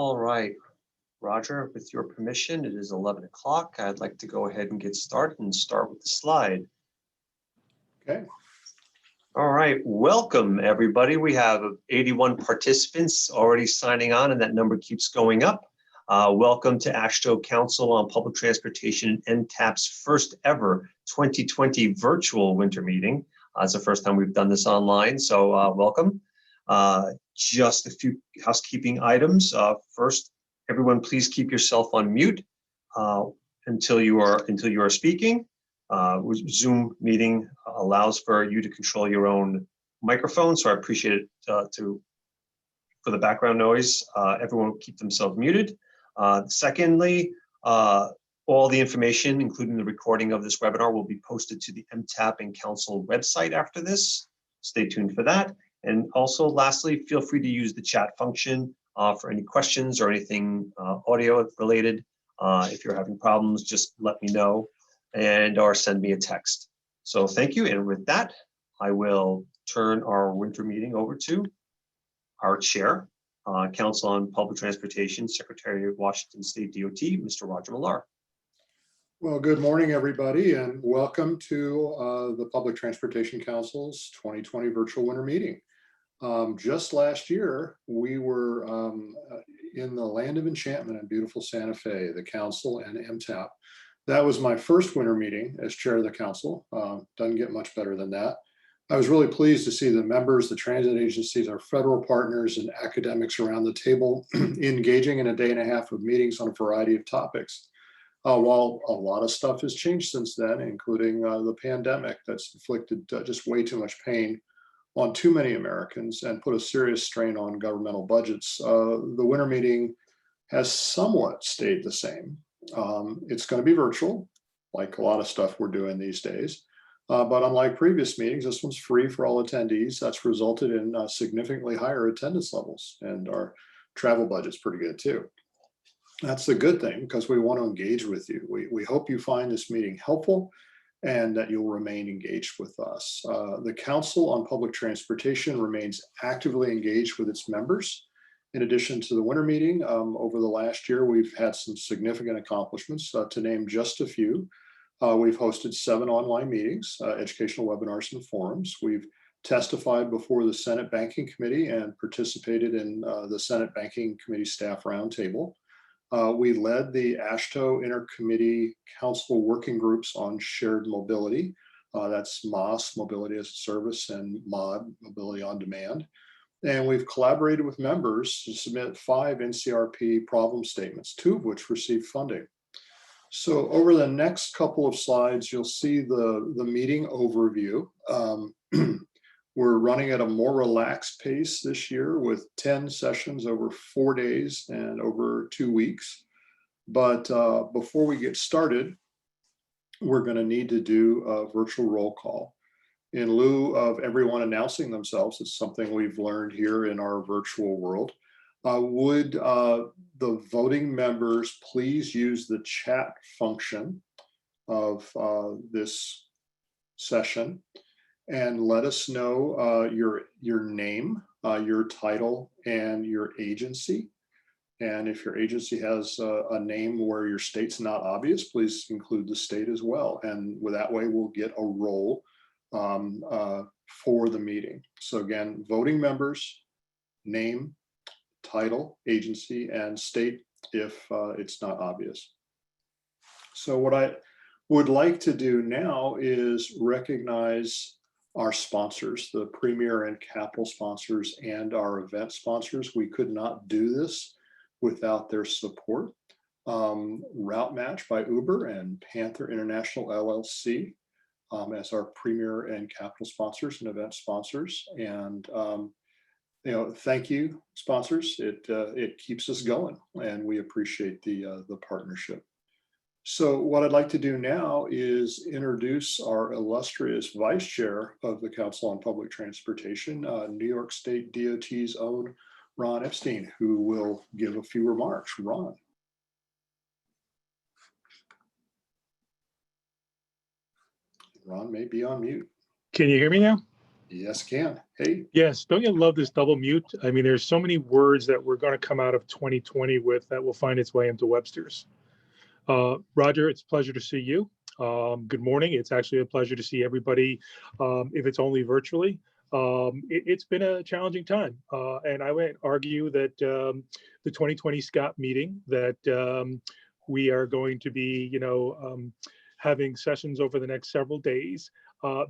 All right, Roger, with your permission, it is 11 o'clock. I'd like to go ahead and get started and start with the slide. Okay. All right, welcome everybody. We have 81 participants already signing on and that number keeps going up. Welcome to AASHTO Council on Public Transportation and MTAP's first ever 2020 virtual winter meeting. It's the first time we've done this online, so welcome. Just a few housekeeping items. First, everyone please keep yourself on mute until you are speaking. Zoom meeting allows for you to control your own microphone, so I appreciate it for the background noise. Everyone keep themselves muted. Secondly, all the information, including the recording of this webinar, will be posted to the MTAP and Council website after this. Stay tuned for that. And also, lastly, feel free to use the chat function for any questions or anything audio related. If you're having problems, just let me know or send me a text. So thank you. And with that, I will turn our winter meeting over to our chair, Council on Public Transportation, Secretary of Washington State DOT, Mr. Roger Millar. Well, good morning, everybody, and welcome to the Public Transportation Council's 2020 virtual winter meeting. Just last year, we were in the land of enchantment in beautiful Santa Fe, the council and MTAP. That was my first winter meeting as chair of the council. Doesn't get much better than that. I was really pleased to see the members, the transit agencies, our federal partners, and academics around the table engaging in a day and a half of meetings on a variety of topics. While a lot of stuff has changed since then, including the pandemic that's inflicted just way too much pain on too many Americans and put a serious strain on governmental budgets, the winter meeting has somewhat stayed the same. It's going to be virtual, like a lot of stuff we're doing these days. But unlike previous meetings, this one's free for all attendees. That's resulted in significantly higher attendance levels, and our travel budget's pretty good too. That's the good thing, because we want to engage with you. We hope you find this meeting helpful and that you'll remain engaged with us. The Council on Public Transportation remains actively engaged with its members. In addition to the winter meeting, over the last year, we've had some significant accomplishments. To name just a few, we've hosted 7 online meetings, educational webinars and forums. We've testified before the Senate Banking Committee and participated in the Senate Banking Committee staff roundtable. We led the AASHTO Intercommittee Council working groups on shared mobility. That's MOS, Mobility as a Service, and MOD, Mobility on Demand. And we've collaborated with members to submit 5 NCRP problem statements, 2 of which received funding. So over the next couple of slides, you'll see the meeting overview. We're running at a more relaxed pace this year with 10 sessions over 4 days and over 2 weeks. But before we get started, we're going to need to do a virtual roll call. In lieu of everyone announcing themselves, it's something we've learned here in our virtual world. Would the voting members please use the chat function of this session and let us know your name, your title, and your agency. And if your agency has a name where your state's not obvious, please include the state as well. And with that way, we'll get a roll for the meeting. So again, voting members, name, title, agency, and state if it's not obvious. So what I would like to do now is recognize our sponsors, the premier and capital sponsors, and our event sponsors. We could not do this without their support. Route Match by Uber and Panther International LLC as our premier and capital sponsors and event sponsors. And thank you, sponsors. It keeps us going, and we appreciate the partnership. So what I'd like to do now is introduce our illustrious Vice Chair of the Council on Public Transportation, New York State DOT's own Ron Epstein, who will give a few remarks. Ron. Ron may be on mute. Can you hear me now? Yes, can. Hey. Yes, don't you love this double mute? I mean, there's so many words that we're going to come out of 2020 with that will find its way into Webster's. Roger, it's a pleasure to see you. Good morning. It's actually a pleasure to see everybody, if it's only virtually. It's been a challenging time, and I would argue that the 2020 Scott meeting that we are going to be, having sessions over the next several days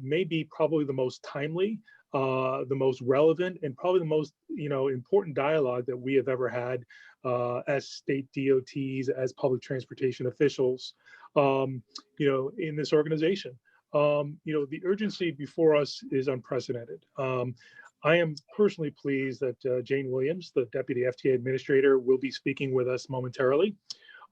may be probably the most timely, the most relevant, and probably the most important dialogue that we have ever had as state DOTs, as public transportation officials, in this organization. The urgency before us is unprecedented. I am personally pleased that Jane Williams, the Deputy FTA Administrator, will be speaking with us momentarily.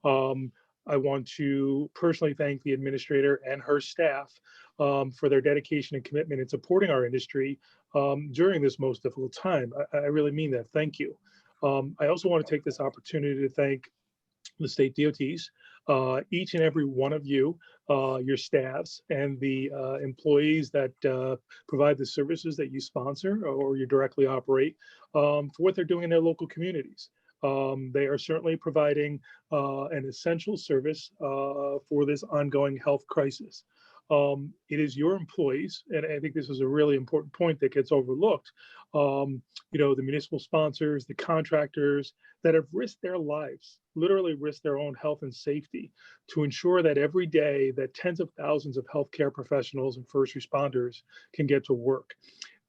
I want to personally thank the administrator and her staff for their dedication and commitment in supporting our industry during this most difficult time. I really mean that. Thank you. I also want to take this opportunity to thank the state DOTs, each and every one of you, your staffs, and the employees that provide the services that you sponsor or you directly operate for what they're doing in their local communities. They are certainly providing an essential service for this ongoing health crisis. It is your employees, and I think this is a really important point that gets overlooked. The municipal sponsors, the contractors that have risked their lives, literally risked their own health and safety to ensure that every day that tens of thousands of healthcare professionals and first responders can get to work,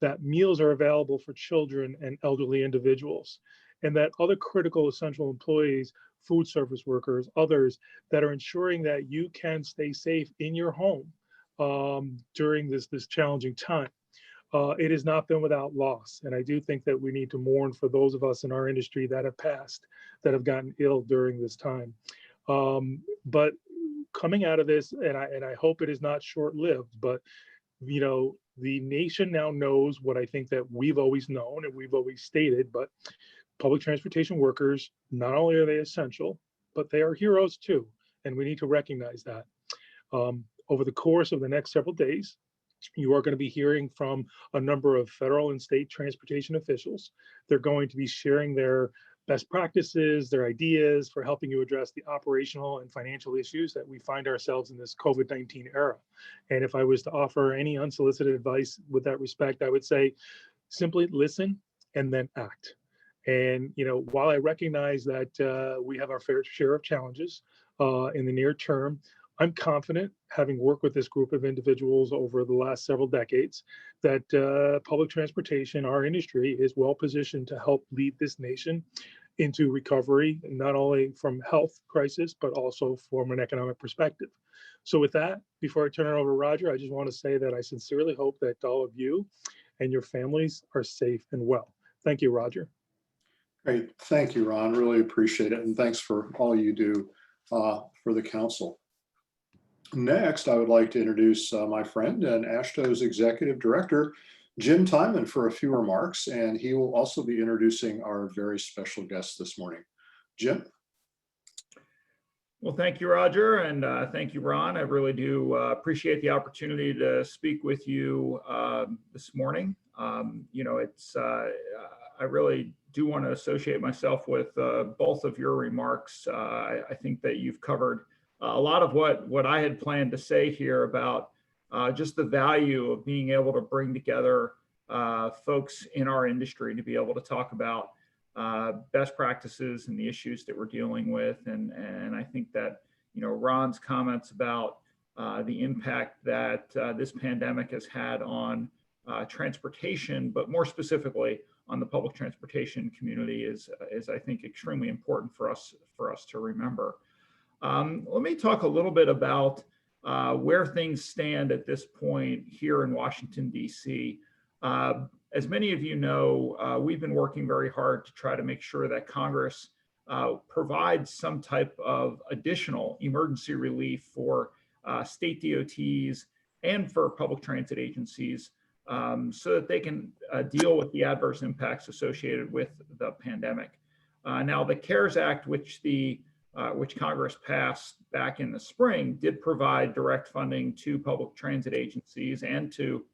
that meals are available for children and elderly individuals, and that other critical essential employees, food service workers, others that are ensuring that you can stay safe in your home during this challenging time. It has not been without loss. And I do think that we need to mourn for those of us in our industry that have passed, that have gotten ill during this time. But coming out of this, and I hope it is not short-lived, but the nation now knows what I think that we've always known and we've always stated, but public transportation workers, not only are they essential, but they are heroes too. And we need to recognize that. Over the course of the next several days, you are going to be hearing from a number of federal and state transportation officials. They're going to be sharing their best practices, their ideas for helping you address the operational and financial issues that we find ourselves in this COVID-19 era. And if I was to offer any unsolicited advice with that respect, I would say simply listen and then act. And while I recognize that we have our fair share of challenges in the near term, I'm confident, having worked with this group of individuals over the last several decades, that public transportation, our industry, is well positioned to help lead this nation into recovery, not only from health crisis, but also from an economic perspective. So with that, before I turn it over to Roger, I just want to say that I sincerely hope that all of you and your families are safe and well. Thank you, Roger. Great. Thank you, Ron. Really appreciate it. And thanks for all you do for the council. Next, I would like to introduce my friend and AASHTO's Executive Director, Jim Timon, for a few remarks, and he will also be introducing our very special guest this morning. Jim? Well, thank you, Roger, and thank you, Ron. I really do appreciate the opportunity to speak with you this morning. I really do want to associate myself with both of your remarks. I think that you've covered a lot of what I had planned to say here about just the value of being able to bring together folks in our industry to be able to talk about best practices and the issues that we're dealing with. And I think that, Ron's comments about the impact that this pandemic has had on transportation, but more specifically on the public transportation community is I think extremely important for us to remember. Let me talk a little bit about where things stand at this point here in Washington, D.C. As many of you know, we've been working very hard to try to make sure that Congress provides some type of additional emergency relief for state DOTs and for public transit agencies so that they can deal with the adverse impacts associated with the pandemic. Now, the CARES Act, which Congress passed back in the spring, did provide direct funding to public transit agencies and to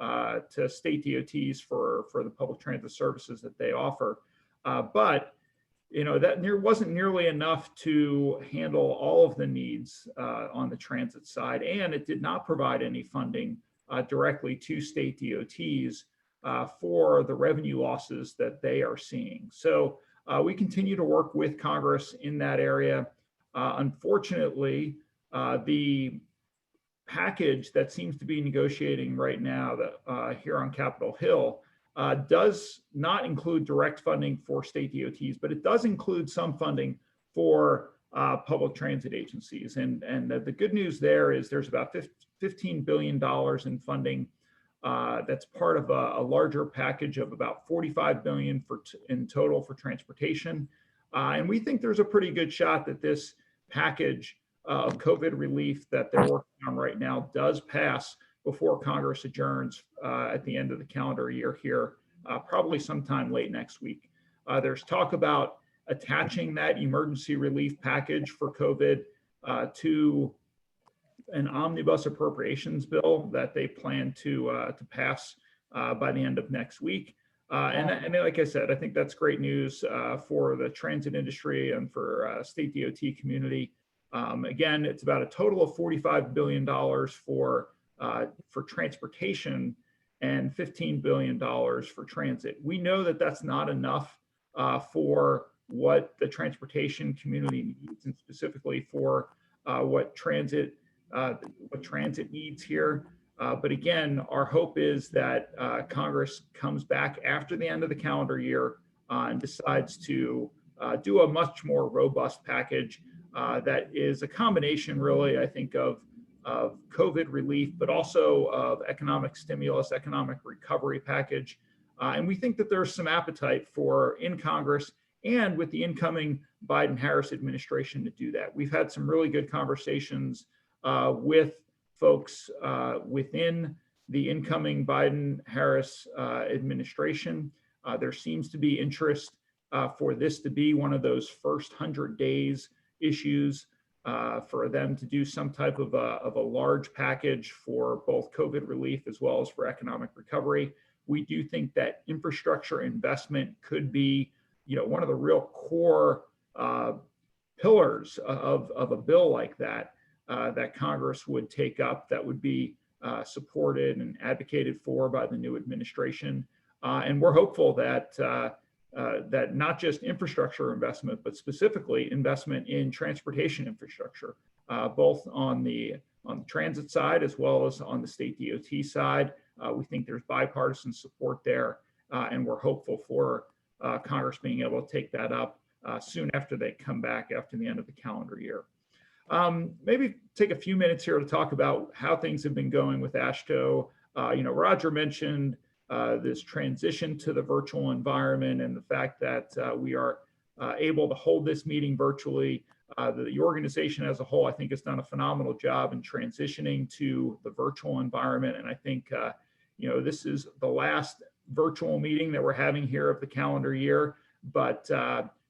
to state DOTs for the public transit services that they offer. But that wasn't nearly enough to handle all of the needs on the transit side, and it did not provide any funding directly to state DOTs for the revenue losses that they are seeing. So we continue to work with Congress in that area. Unfortunately, the package that seems to be negotiating right now that here on Capitol Hill does not include direct funding for state DOTs, but it does include some funding for public transit agencies. And the good news there is there's about $15 billion in funding that's part of a larger package of about $45 billion in total for transportation. And we think there's a pretty good shot that this package of COVID relief that they're working on right now does pass before Congress adjourns at the end of the calendar year here, probably sometime late next week. There's talk about attaching that emergency relief package for COVID to an omnibus appropriations bill that they plan to pass by the end of next week. And like I said, I think that's great news for the transit industry and for state DOT community. Again, it's about a total of $45 billion for transportation and $15 billion for transit. We know that that's not enough for what the transportation community needs, and specifically for what transit needs here. But again, our hope is that Congress comes back after the end of the calendar year and decides to do a much more robust package that is a combination, really, I think, of COVID relief, but also of economic stimulus, economic recovery package. And we think that there's some appetite in Congress and with the incoming Biden-Harris administration to do that. We've had some really good conversations with folks within the incoming Biden-Harris administration. There seems to be interest for this to be one of those first 100 days issues for them to do some type of a large package for both COVID relief as well as for economic recovery. We do think that infrastructure investment could be, one of the real core pillars of a bill like that that Congress would take up, that would be supported and advocated for by the new administration. And we're hopeful that that not just infrastructure investment, but specifically investment in transportation infrastructure, both on the transit side as well as on the state DOT side. We think there's bipartisan support there, and we're hopeful for Congress being able to take that up soon after they come back after the end of the calendar year. Maybe take a few minutes here to talk about how things have been going with AASHTO. Roger mentioned this transition to the virtual environment and the fact that we are able to hold this meeting virtually. The organization as a whole, I think, has done a phenomenal job in transitioning to the virtual environment. And I think, this is the last virtual meeting that we're having here of the calendar year, but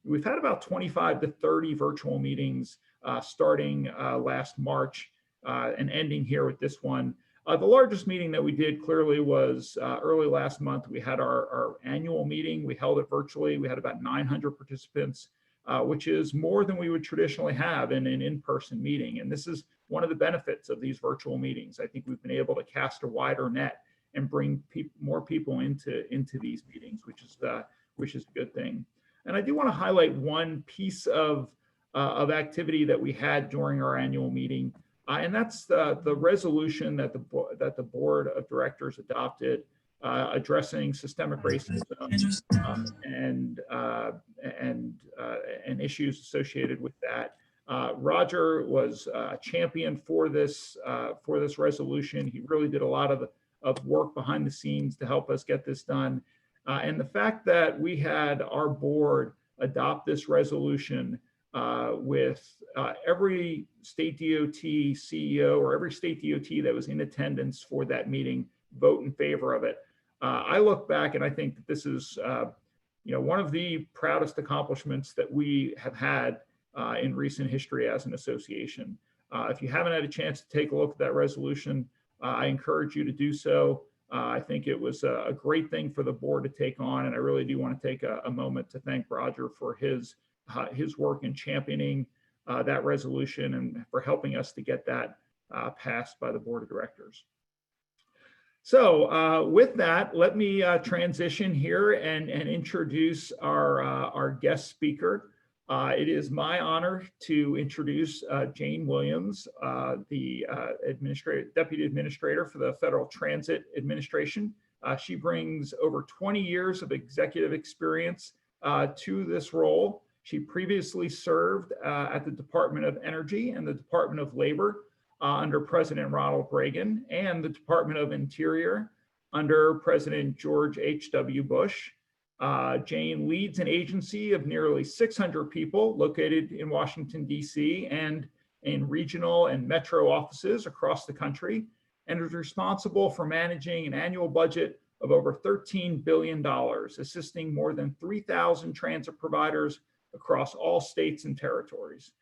we've had about 25 to 30 virtual meetings starting last March and ending here with this one. The largest meeting that we did clearly was early last month. We had our annual meeting. We held it virtually. We had about 900 participants, which is more than we would traditionally have in an in-person meeting. And this is one of the benefits of these virtual meetings. I think we've been able to cast a wider net and bring more people into these meetings, which is a good thing. And I do want to highlight one piece of activity that we had during our annual meeting. And that's the resolution that the board of directors adopted addressing systemic racism and issues associated with that. Roger was a champion for this resolution. He really did a lot of work behind the scenes to help us get this done. And the fact that we had our board adopt this resolution with every state DOT CEO or every state DOT that was in attendance for that meeting vote in favor of it. I look back and I think that this is one of the proudest accomplishments that we have had in recent history as an association. If you haven't had a chance to take a look at that resolution, I encourage you to do so. I think it was a great thing for the board to take on, and I really do want to take a moment to thank Roger for his work in championing that resolution and for helping us to get that passed by the board of directors. So with that, let me transition here and introduce our guest speaker. It is my honor to introduce Jane Williams, the Deputy Administrator for the Federal Transit Administration. She brings over 20 years of executive experience to this role. She previously served at the Department of Energy and the Department of Labor under President Ronald Reagan, and the Department of Interior under President George H.W. Bush. Jane leads an agency of nearly 600 people located in Washington, D.C. and in regional and metro offices across the country, and is responsible for managing an annual budget of over $13 billion, assisting more than 3,000 transit providers across all states and territories.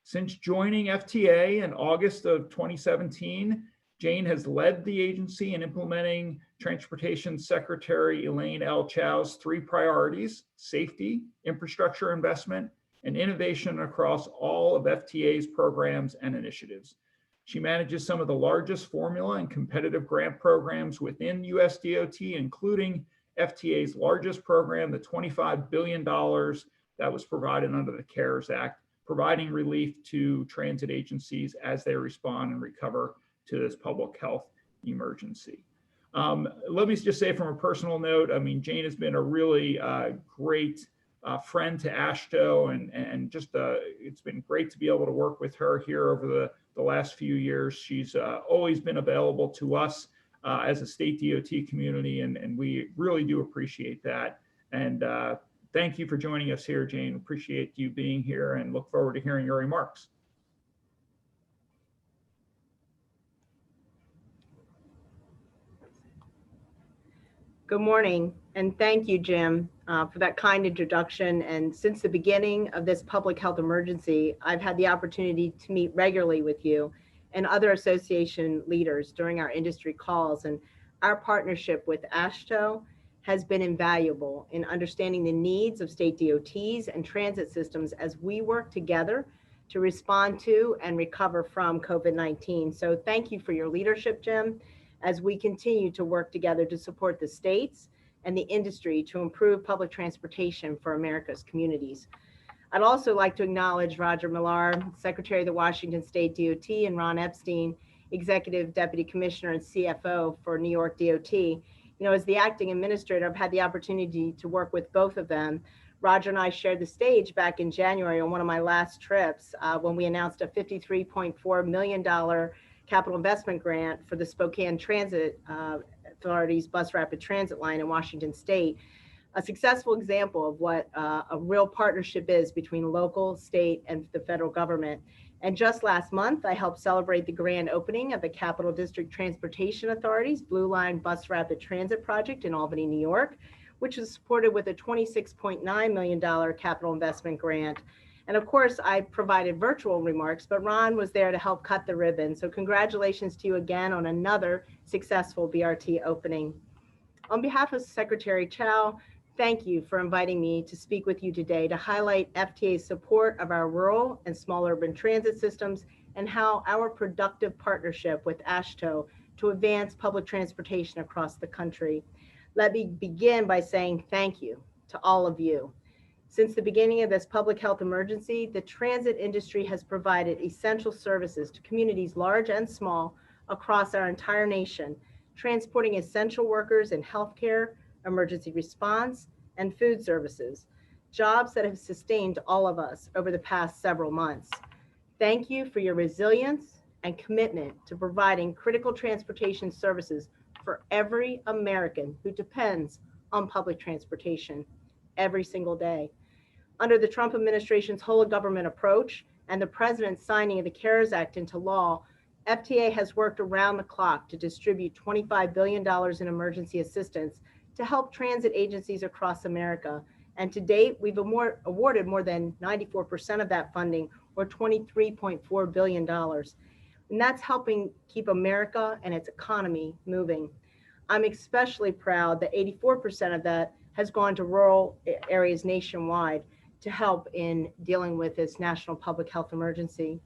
Since joining FTA in August of 2017, Jane has led the agency in implementing Transportation Secretary Elaine L. Chao's 3 priorities: safety, infrastructure investment, and innovation across all of FTA's programs and initiatives. She manages some of the largest formula and competitive grant programs within USDOT, including FTA's largest program, the $25 billion that was provided under the CARES Act, providing relief to transit agencies as they respond and recover to this public health emergency. Let me just say from a personal note, I mean, Jane has been a really great friend to AASHTO, and just it's been great to be able to work with her here over the last few years. She's always been available to us as a state DOT community, and we really do appreciate that. And thank you for joining us here, Jane. Appreciate you being here and look forward to hearing your remarks. Good morning, and thank you, Jim, for that kind introduction. And since the beginning of this public health emergency, I've had the opportunity to meet regularly with you and other association leaders during our industry calls. And our partnership with AASHTO has been invaluable in understanding the needs of state DOTs and transit systems as we work together to respond to and recover from COVID-19. So thank you for your leadership, Jim, as we continue to work together to support the states and the industry to improve public transportation for America's communities. I'd also like to acknowledge Roger Millar, Secretary of the Washington State DOT, and Ron Epstein, Executive Deputy Commissioner and CFO for New York DOT. You know, as the acting administrator, I've had the opportunity to work with both of them. Roger and I shared the stage back in January on one of my last trips when we announced a $53.4 million capital investment grant for the Spokane Transit Authority's bus rapid transit line in Washington State. A successful example of what a real partnership is between local, state, and the federal government. And just last month, I helped celebrate the grand opening of the Capital District Transportation Authority's Blue Line Bus Rapid Transit project in Albany, New York, which was supported with a $26.9 million capital investment grant. And of course, I provided virtual remarks, but Ron was there to help cut the ribbon. So congratulations to you again on another successful BRT opening. On behalf of Secretary Chao, thank you for inviting me to speak with you today to highlight FTA's support of our rural and small urban transit systems and how our productive partnership with AASHTO to advance public transportation across the country. Let me begin by saying thank you to all of you. Since the beginning of this public health emergency, the transit industry has provided essential services to communities large and small across our entire nation, transporting essential workers in healthcare, emergency response, and food services, jobs that have sustained all of us over the past several months. Thank you for your resilience and commitment to providing critical transportation services for every American who depends on public transportation every single day. Under the Trump administration's whole of government approach and the president's signing of the CARES Act into law, FTA has worked around the clock to distribute $25 billion in emergency assistance to help transit agencies across America. And to date, we've awarded more than 94% of that funding, or $23.4 billion. And that's helping keep America and its economy moving. I'm especially proud that 84% of that has gone to rural areas nationwide to help in dealing with this national public health emergency.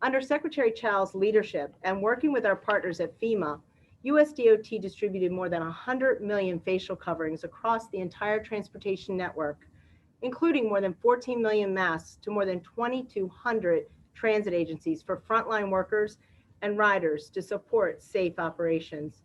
Under Secretary Chow's leadership and working with our partners at FEMA, USDOT distributed more than 100 million facial coverings across the entire transportation network, including more than 14 million masks to more than 2,200 transit agencies for frontline workers and riders to support safe operations.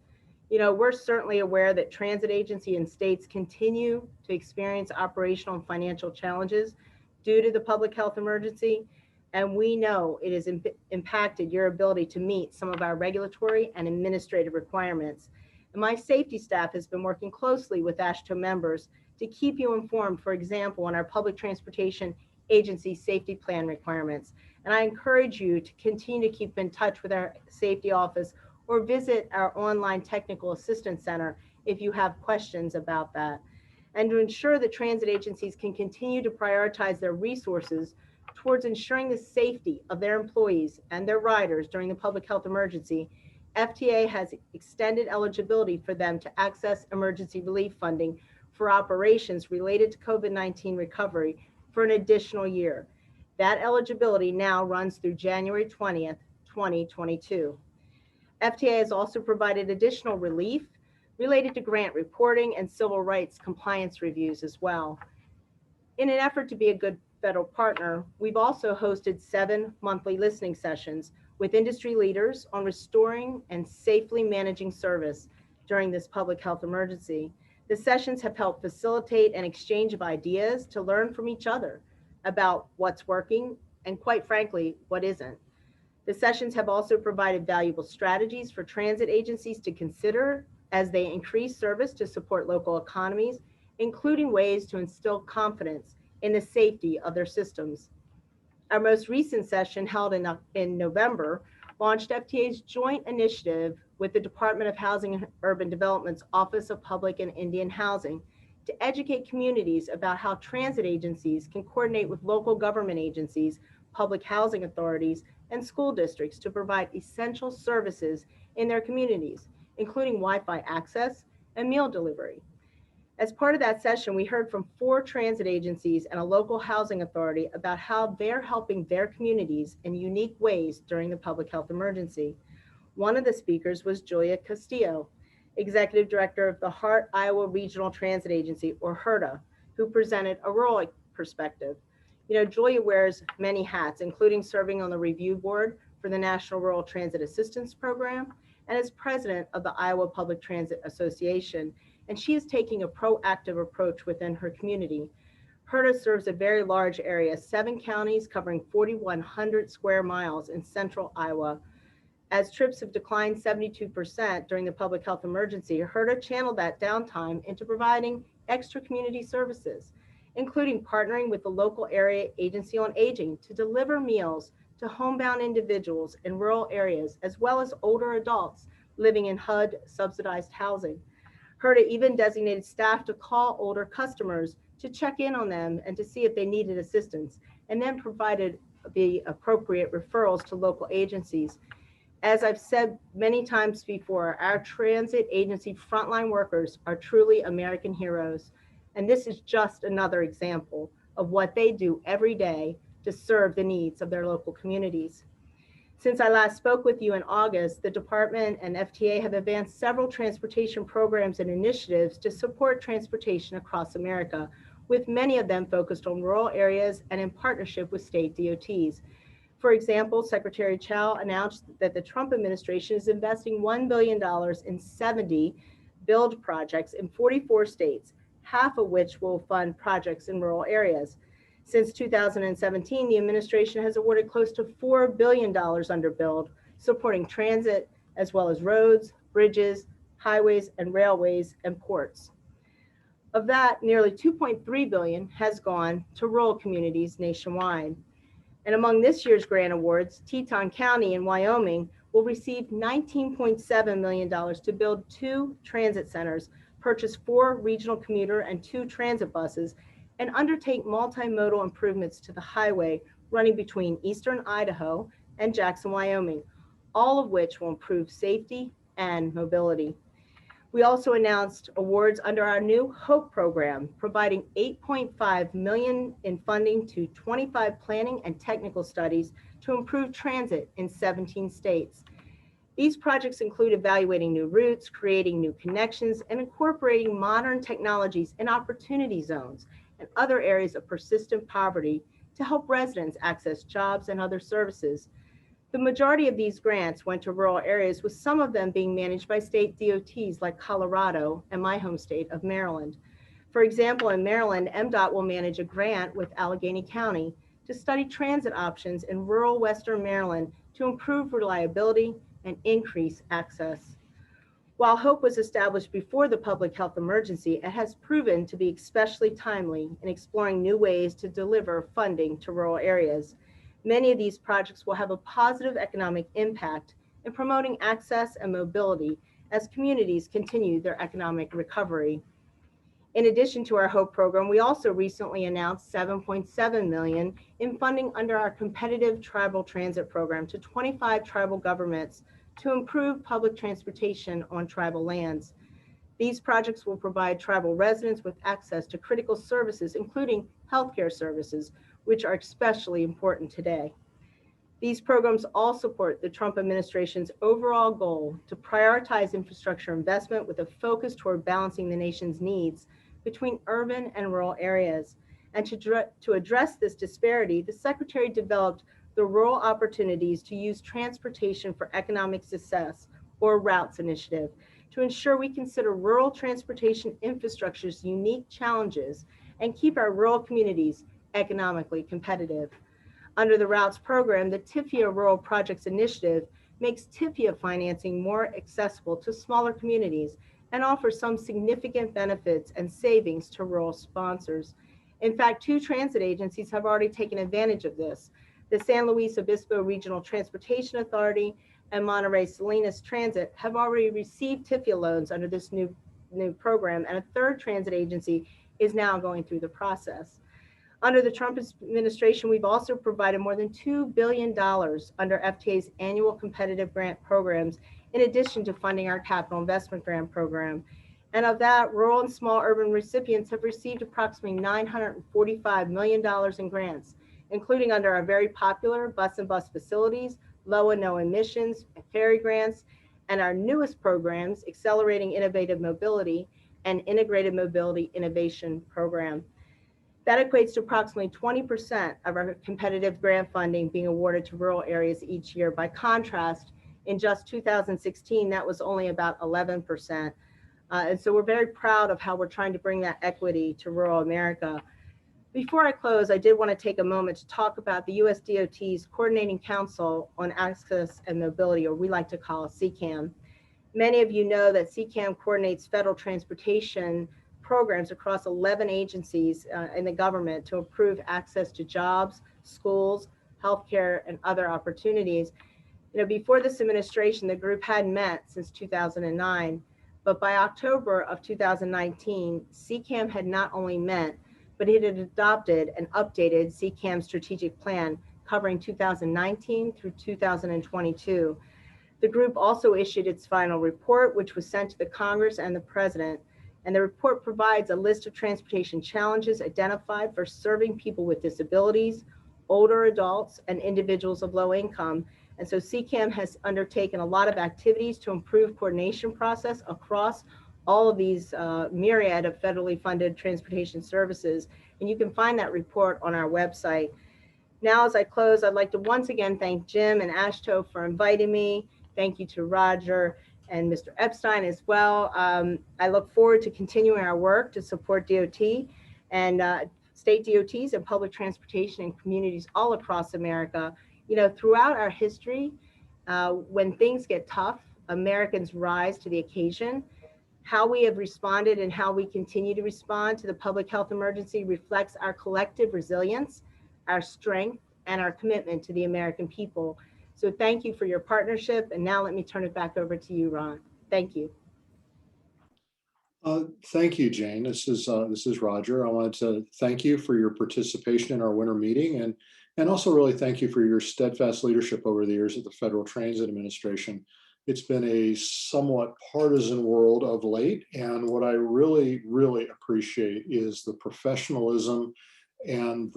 We're certainly aware that transit agency and states continue to experience operational and financial challenges due to the public health emergency, and we know it has impacted your ability to meet some of our regulatory and administrative requirements. And my safety staff has been working closely with AASHTO members to keep you informed, for example, on our public transportation agency safety plan requirements. And I encourage you to continue to keep in touch with our safety office or visit our online technical assistance center if you have questions about that. And to ensure that transit agencies can continue to prioritize their resources towards ensuring the safety of their employees and their riders during the public health emergency, FTA has extended eligibility for them to access emergency relief funding for operations related to COVID-19 recovery for an additional year. That eligibility now runs through January 20th, 2022. FTA has also provided additional relief related to grant reporting and civil rights compliance reviews as well. In an effort to be a good federal partner, we've also hosted 7 monthly listening sessions with industry leaders on restoring and safely managing service during this public health emergency. The sessions have helped facilitate an exchange of ideas to learn from each other about what's working and, quite frankly, what isn't. The sessions have also provided valuable strategies for transit agencies to consider as they increase service to support local economies, including ways to instill confidence in the safety of their systems. Our most recent session, held in November, launched FTA's joint initiative with the Department of Housing and Urban Development's Office of Public and Indian Housing to educate communities about how transit agencies can coordinate with local government agencies, public housing authorities, and school districts to provide essential services in their communities, including Wi-Fi access and meal delivery. As part of that session, we heard from 4 transit agencies and a local housing authority about how they're helping their communities in unique ways during the public health emergency. One of the speakers was Julia Castillo, Executive Director of the Hart, Iowa Regional Transit Agency, or HRTA, who presented a rural perspective. Julia wears many hats, including serving on the review board for the National Rural Transit Assistance Program and as president of the Iowa Public Transit Association. And she is taking a proactive approach within her community. HRTA serves a very large area, 7 counties covering 4,100 square miles in central Iowa. As trips have declined 72% during the public health emergency, HRTA channeled that downtime into providing extra community services, including partnering with the local area agency on aging to deliver meals to homebound individuals in rural areas, as well as older adults living in HUD subsidized housing. HRTA even designated staff to call older customers to check in on them and to see if they needed assistance, and then provided the appropriate referrals to local agencies. As I've said many times before, our transit agency frontline workers are truly American heroes. And this is just another example of what they do every day to serve the needs of their local communities. Since I last spoke with you in August, the department and FTA have advanced several transportation programs and initiatives to support transportation across America, with many of them focused on rural areas and in partnership with state DOTs. For example, Secretary Chow announced that the Trump administration is investing $1 billion in 70 build projects in 44 states, half of which will fund projects in rural areas. Since 2017, the administration has awarded close to $4 billion under build, supporting transit, as well as roads, bridges, highways, and railways, and ports. Of that, nearly $2.3 billion has gone to rural communities nationwide. And among this year's grant awards, Teton County in Wyoming will receive $19.7 million to build 2 transit centers, purchase 4 regional commuter and 2 transit buses, and undertake multimodal improvements to the highway running between eastern Idaho and Jackson, Wyoming, all of which will improve safety and mobility. We also announced awards under our new HOPE program, providing $8.5 million in funding to 25 planning and technical studies to improve transit in 17 states. These projects include evaluating new routes, creating new connections, and incorporating modern technologies in opportunity zones and other areas of persistent poverty to help residents access jobs and other services. The majority of these grants went to rural areas, with some of them being managed by state DOTs like Colorado and my home state of Maryland. For example, in Maryland, MDOT will manage a grant with Allegheny County to study transit options in rural Western Maryland to improve reliability and increase access. While HOPE was established before the public health emergency, it has proven to be especially timely in exploring new ways to deliver funding to rural areas. Many of these projects will have a positive economic impact in promoting access and mobility as communities continue their economic recovery. In addition to our HOPE program, we also recently announced $7.7 million in funding under our competitive tribal transit program to 25 tribal governments to improve public transportation on tribal lands. These projects will provide tribal residents with access to critical services, including healthcare services, which are especially important today. These programs all support the Trump administration's overall goal to prioritize infrastructure investment with a focus toward balancing the nation's needs between urban and rural areas. And to address this disparity, the Secretary developed the Rural Opportunities to Use Transportation for Economic Success, or ROUTES initiative, to ensure we consider rural transportation infrastructure's unique challenges and keep our rural communities economically competitive. Under the ROUTES program, the TIFIA Rural Projects Initiative makes TIFIA financing more accessible to smaller communities and offers some significant benefits and savings to rural sponsors. In fact, 2 transit agencies have already taken advantage of this. The San Luis Obispo Regional Transportation Authority and Monterey Salinas Transit have already received TIFIA loans under this new program, and a 3rd transit agency is now going through the process. Under the Trump administration, we've also provided more than $2 billion under FTA's annual competitive grant programs, in addition to funding our capital investment grant program. And of that, rural and small urban recipients have received approximately $945 million in grants, including under our very popular bus and bus facilities, low and no emissions, ferry grants, and our newest programs, Accelerating Innovative Mobility and Integrated Mobility Innovation Program. That equates to approximately 20% of our competitive grant funding being awarded to rural areas each year. By contrast, in just 2016, that was only about 11%. And so we're very proud of how we're trying to bring that equity to rural America. Before I close, I did want to take a moment to talk about the US DOT's Coordinating Council on Access and Mobility, or we like to call it CCAM. Many of you know that CCAM coordinates federal transportation programs across 11 agencies in the government to improve access to jobs, schools, healthcare, and other opportunities. You know, before this administration, the group hadn't met since 2009, but by October of 2019, CCAM had not only met, but it had adopted an updated CCAM strategic plan covering 2019 through 2022. The group also issued its final report, which was sent to the Congress and the President. And the report provides a list of transportation challenges identified for serving people with disabilities, older adults, and individuals of low income. And so CCAM has undertaken a lot of activities to improve coordination process across all of these myriad of federally funded transportation services. And you can find that report on our website. Now, as I close, I'd like to once again thank Jim and Ashto for inviting me. Thank you to Roger and Mr. Epstein as well. I look forward to continuing our work to support DOT and state DOTs and public transportation in communities all across America. You know, throughout our history, when things get tough, Americans rise to the occasion. How we have responded and how we continue to respond to the public health emergency reflects our collective resilience, our strength, and our commitment to the American people. So thank you for your partnership. And now let me turn it back over to you, Ron. Thank you. Thank you, Jane. This is Roger. I wanted to thank you for your participation in our winter meeting, and also really thank you for your steadfast leadership over the years at the Federal Transit Administration. It's been a somewhat partisan world of late. And what I really, really appreciate is the professionalism and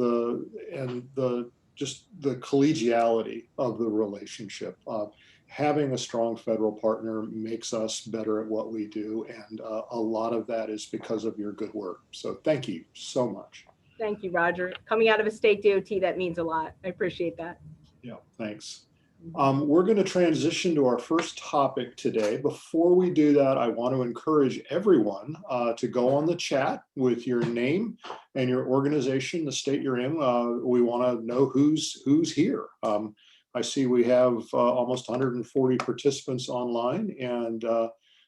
just the collegiality of the relationship. Having a strong federal partner makes us better at what we do. And a lot of that is because of your good work. So thank you so much. Thank you, Roger. Coming out of a state DOT, that means a lot. I appreciate that. Yeah, thanks. We're going to transition to our first topic today. Before we do that, I want to encourage everyone to go on the chat with your name and your organization, the state you're in. We want to know who's here. I see we have almost 140 participants online, and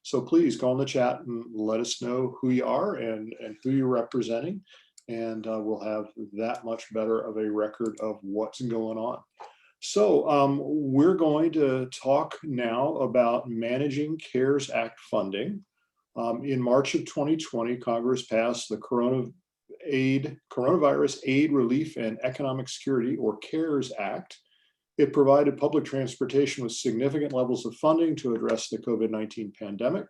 so please go on the chat and let us know who you are and who you're representing, and we'll have that much better of a record of what's going on. So we're going to talk now about managing CARES Act funding. In March of 2020, Congress passed the Coronavirus Aid, Relief, and Economic Security, or CARES Act. It provided public transportation with significant levels of funding to address the COVID-19 pandemic.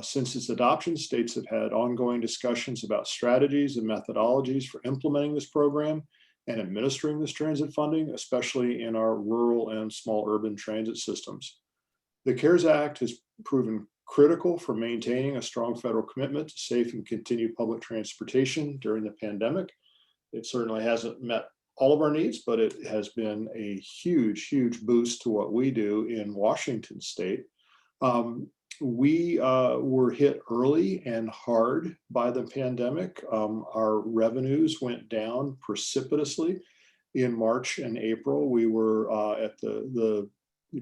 Since its adoption, states have had ongoing discussions about strategies and methodologies for implementing this program and administering this transit funding, especially in our rural and small urban transit systems. The CARES Act has proven critical for maintaining a strong federal commitment to safe and continued public transportation during the pandemic. It certainly hasn't met all of our needs, but it has been a huge, huge boost to what we do in Washington state. We were hit early and hard by the pandemic. Our revenues went down precipitously in March and April. We were at the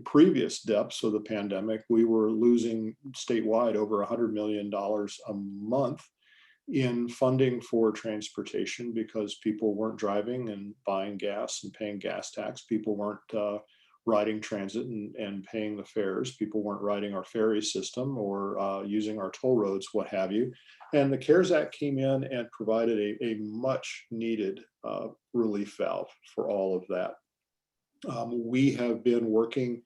previous depths of the pandemic. We were losing statewide over $100 million a month in funding for transportation because people weren't driving and buying gas and paying gas tax. People weren't riding transit and paying the fares. People weren't riding our ferry system or using our toll roads, what have you. And the CARES Act came in and provided a much needed relief valve for all of that. We have been working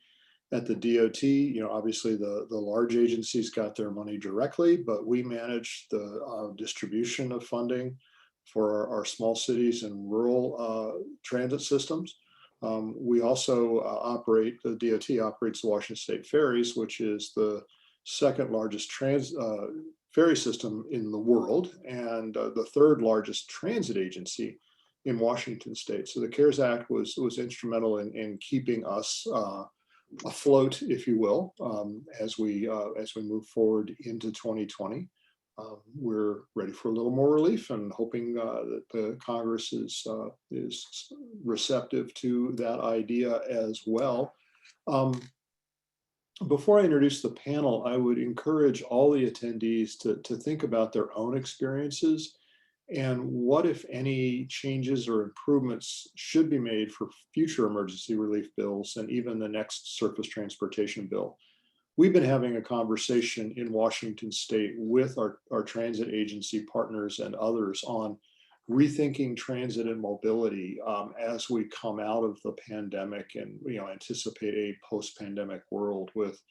at the DOT, obviously the large agencies got their money directly, but we manage the distribution of funding for our small cities and rural transit systems. We also the DOT operates the Washington State Ferries, which is the second largest ferry system in the world and the third largest transit agency in Washington state. So the CARES Act was instrumental in keeping us afloat, if you will, as we move forward into 2020. We're ready for a little more relief and hoping that the Congress is receptive to that idea as well. Before I introduce the panel, I would encourage all the attendees to think about their own experiences and what, if any, changes or improvements should be made for future emergency relief bills and even the next surface transportation bill. We've been having a conversation in Washington state with our transit agency partners and others on rethinking transit and mobility as we come out of the pandemic and anticipate a post-pandemic world, with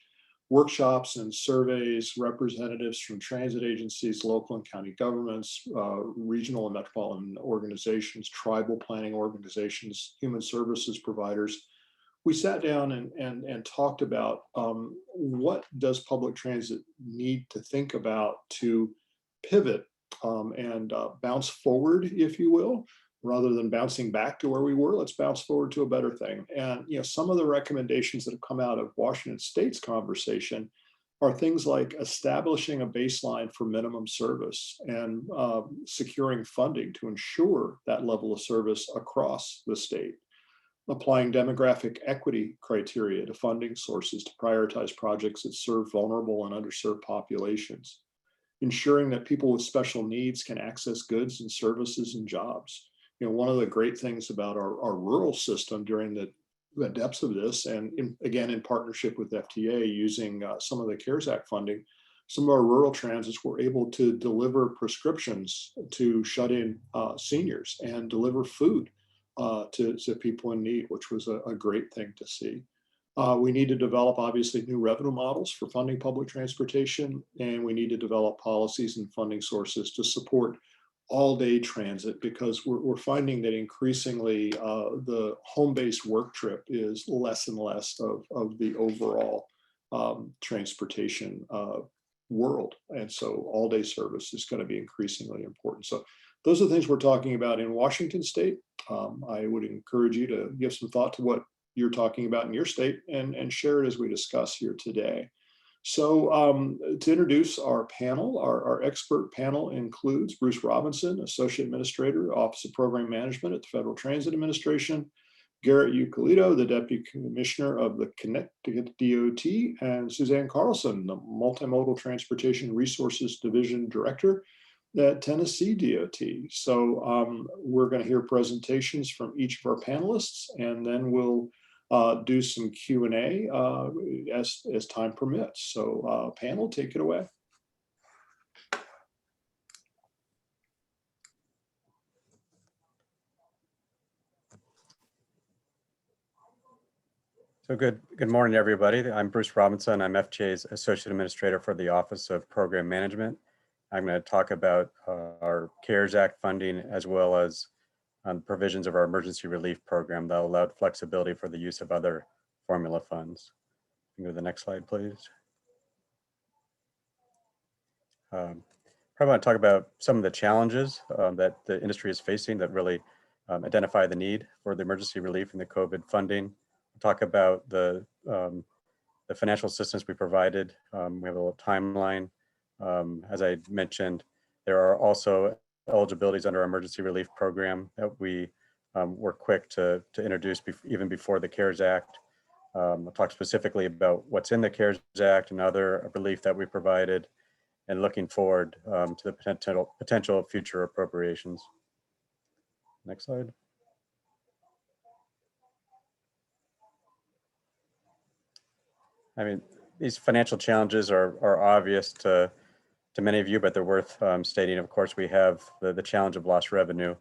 workshops and surveys, representatives from transit agencies, local and county governments, regional and metropolitan organizations, tribal planning organizations, human services providers. We sat down and talked about what does public transit need to think about to pivot and bounce forward, if you will, rather than bouncing back to where we were. Let's bounce forward to a better thing. And some of the recommendations that have come out of Washington State's conversation are things like establishing a baseline for minimum service and securing funding to ensure that level of service across the state. Applying demographic equity criteria to funding sources to prioritize projects that serve vulnerable and underserved populations. Ensuring that people with special needs can access goods and services and jobs. One of the great things about our rural system during the depths of this, and again in partnership with FTA using some of the CARES Act funding, some of our rural transits were able to deliver prescriptions to shut-in seniors and deliver food to people in need, which was a great thing to see. We need to develop, obviously, new revenue models for funding public transportation, and we need to develop policies and funding sources to support all-day transit, because we're finding that increasingly the home-based work trip is less and less of the overall transportation world. And so all-day service is going to be increasingly important. So those are the things we're talking about in Washington State. I would encourage you to give some thought to what you're talking about in your state and share it as we discuss here today. So to introduce our panel, our expert panel includes Bruce Robinson, Associate Administrator, Office of Program Management at the Federal Transit Administration, Garrett Euclid, the Deputy Commissioner of the Connecticut DOT, and Suzanne Carlson, the Multimodal Transportation Resources Division Director at Tennessee DOT. So we're going to hear presentations from each of our panelists, and then we'll do some Q&A as time permits. So panel, take it away. So good morning, everybody. I'm Bruce Robinson. I'm FTA's Associate Administrator for the Office of Program Management. I'm going to talk about our CARES Act funding, as well as provisions of our emergency relief program that allowed flexibility for the use of other formula funds. Can you go to the next slide, please? Probably want to talk about some of the challenges that the industry is facing that really identify the need for the emergency relief and the COVID funding. We'll talk about the financial assistance we provided. We have a little timeline. As I mentioned, there are also eligibilities under our emergency relief program that we were quick to introduce even before the CARES Act. I'll talk specifically about what's in the CARES Act and other relief that we provided, and looking forward to the potential future appropriations. Next slide. I mean, these financial challenges are obvious to many of you, but they're worth stating. Of course, we have the challenge of lost revenue,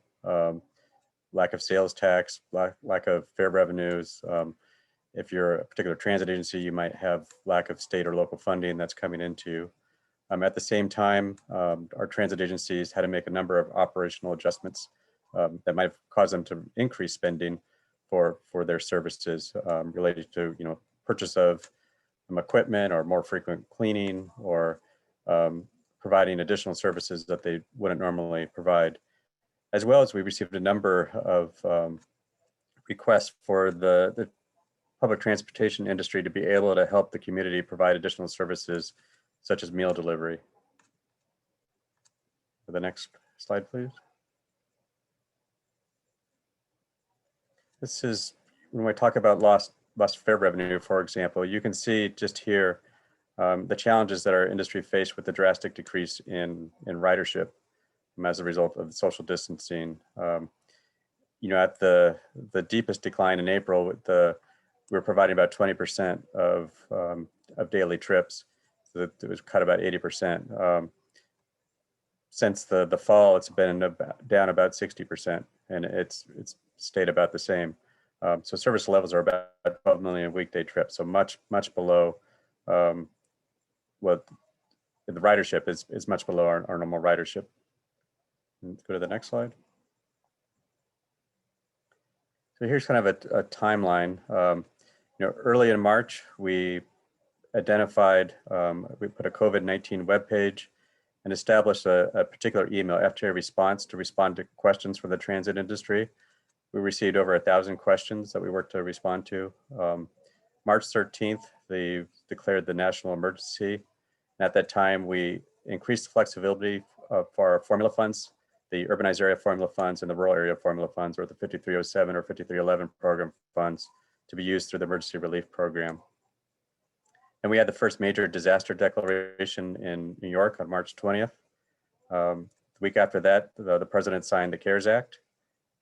lack of sales tax, lack of fare revenues. If you're a particular transit agency, you might have lack of state or local funding that's coming into you. At the same time, our transit agencies had to make a number of operational adjustments that might have caused them to increase spending for their services related to purchase of equipment or more frequent cleaning, or providing additional services that they wouldn't normally provide. As well as we received a number of requests for the public transportation industry to be able to help the community provide additional services such as meal delivery. For the next slide, please. This is when we talk about lost fare revenue, for example. You can see just here the challenges that our industry faced with the drastic decrease in ridership as a result of social distancing. At the deepest decline in April, we were providing about 20% of daily trips. So it was cut about 80%. Since the fall, it's been down about 60%, and it's stayed about the same. So service levels are about 12 million weekday trips, so much below what the ridership is much below our normal ridership. Let's go to the next slide. So here's kind of a timeline. Early in March, we identified, we put a COVID-19 webpage and established a particular email, FTA response, to respond to questions from the transit industry. We received over 1,000 questions that we worked to respond to. March 13th, they declared the national emergency. And at that time, we increased the flexibility for our formula funds, the urbanized area formula funds and the rural area formula funds, or the 5307 or 5311 program funds, to be used through the emergency relief program. And we had the first major disaster declaration in New York on March 20th. The week after that, the president signed the CARES Act.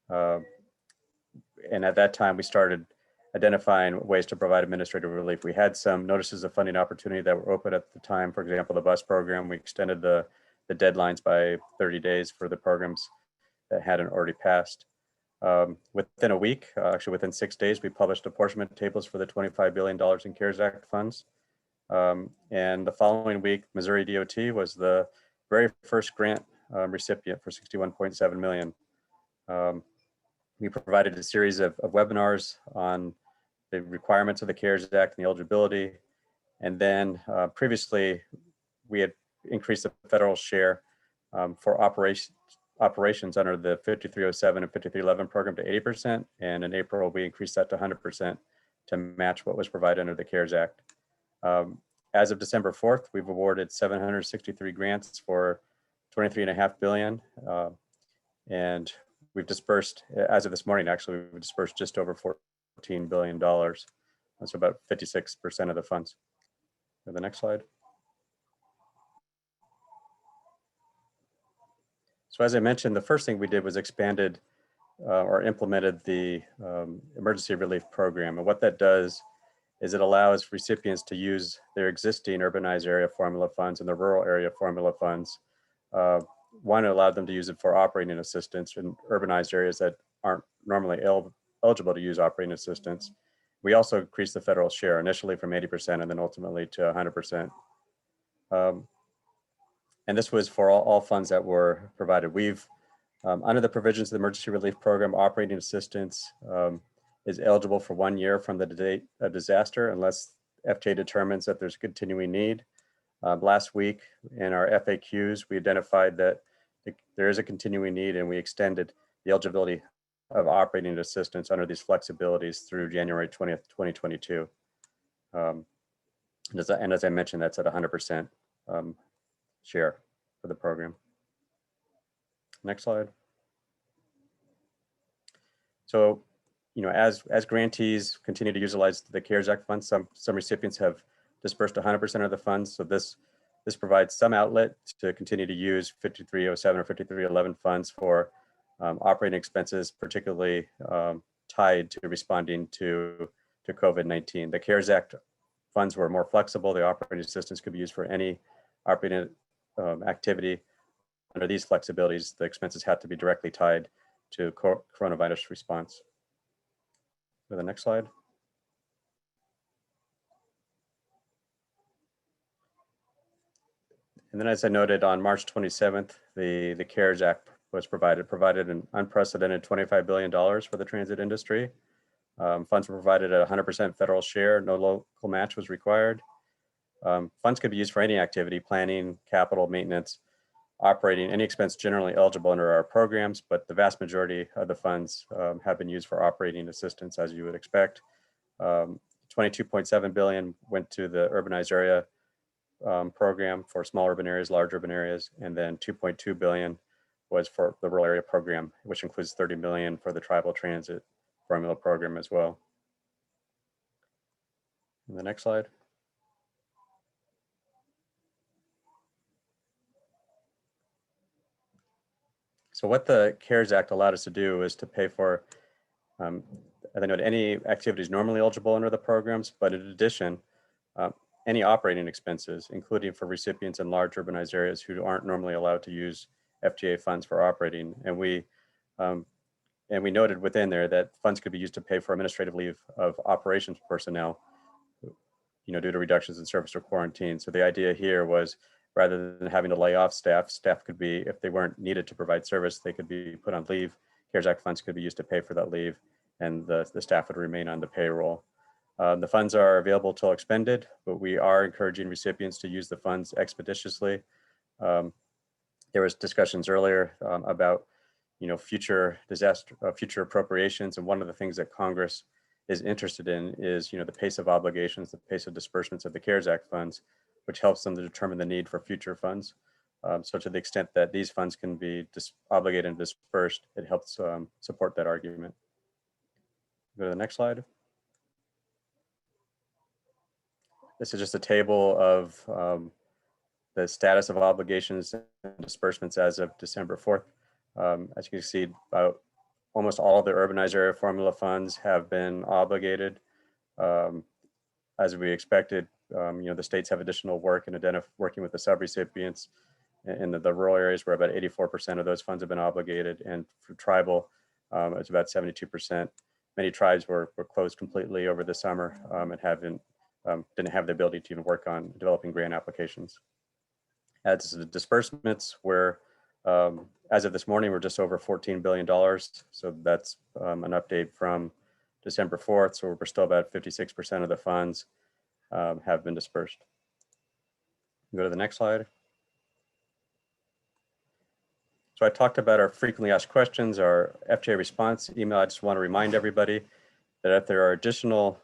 And at that time, we started identifying ways to provide administrative relief. We had some notices of funding opportunity that were open at the time. For example, the bus program, we extended the deadlines by 30 days for the programs that hadn't already passed. Within a week, actually within 6 days, we published apportionment tables for the $25 billion in CARES Act funds. And the following week, Missouri DOT was the very first grant recipient for $61.7 million. We provided a series of webinars on the requirements of the CARES Act and the eligibility. And then previously, we had increased the federal share for operations under the 5307 and 5311 program to 80%. And in April, we increased that to 100% to match what was provided under the CARES Act. As of December 4th, we've awarded 763 grants for $23.5 billion. And we've dispersed, as of this morning, actually, we've dispersed just over $14 billion. That's about 56% of the funds. Go to the next slide. So as I mentioned, the first thing we did was expanded or implemented the emergency relief program. And what that does is it allows recipients to use their existing urbanized area formula funds and the rural area formula funds. One, it allowed them to use it for operating assistance in urbanized areas that aren't normally eligible to use operating assistance. We also increased the federal share initially from 80% and then ultimately to 100%. And this was for all funds that were provided. We've, under the provisions of the emergency relief program, operating assistance is eligible for 1 year from the date of disaster unless FTA determines that there's a continuing need. Last week in our FAQs, we identified that there is a continuing need and we extended the eligibility of operating assistance under these flexibilities through January 20th, 2022. And as I mentioned, that's at 100% share for the program. Next slide. So, you know, as grantees continue to utilize the CARES Act funds, some recipients have dispersed 100% of the funds. So this provides some outlet to continue to use 5307 or 5311 funds for operating expenses, particularly tied to responding to COVID-19. The CARES Act funds were more flexible. The operating assistance could be used for any operating activity. Under these flexibilities, the expenses had to be directly tied to coronavirus response. Go to the next slide. And then, as I noted, on March 27th, the CARES Act was provided an unprecedented $25 billion for the transit industry. Funds were provided at 100% federal share. No local match was required. Funds could be used for any activity, planning, capital, maintenance, operating, any expense generally eligible under our programs, but the vast majority of the funds have been used for operating assistance, as you would expect. 22.7 billion went to the urbanized area program for small urban areas, large urban areas, and then 2.2 billion was for the rural area program, which includes 30 million for the tribal transit formula program as well. And the next slide. So what the CARES Act allowed us to do is to pay for, as I noted, any activities normally eligible under the programs, but in addition, any operating expenses, including for recipients in large urbanized areas who aren't normally allowed to use FTA funds for operating. And we noted within there that funds could be used to pay for administrative leave of operations personnel, you know, due to reductions in service or quarantine. So the idea here was, rather than having to lay off staff could be, if they weren't needed to provide service, they could be put on leave. CARES Act funds could be used to pay for that leave, and the staff would remain on the payroll. The funds are available till expended, but we are encouraging recipients to use the funds expeditiously. There was discussions earlier about, you know, future disaster, future appropriations, and one of the things that Congress is interested in is, you know, the pace of obligations, the pace of disbursements of the CARES Act funds, which helps them to determine the need for future funds. So to the extent that these funds can be obligated and dispersed, it helps support that argument. Go to the next slide. This is just a table of the status of obligations and disbursements as of December 4th. As you can see, almost all of the urbanized area formula funds have been obligated. As we expected, you know, the states have additional work in working with the subrecipients in the rural areas, where about 84% of those funds have been obligated. And for tribal, It's about 72%. Many tribes were closed completely over the summer and didn't have the ability to even work on developing grant applications. As to the disbursements, as of this morning, we're just over $14 billion. So that's an update from December 4th. So we're still about 56% of the funds have been dispersed. Go to the next slide. So I talked about our frequently asked questions, our FTA response email. I just want to remind everybody that if there are additional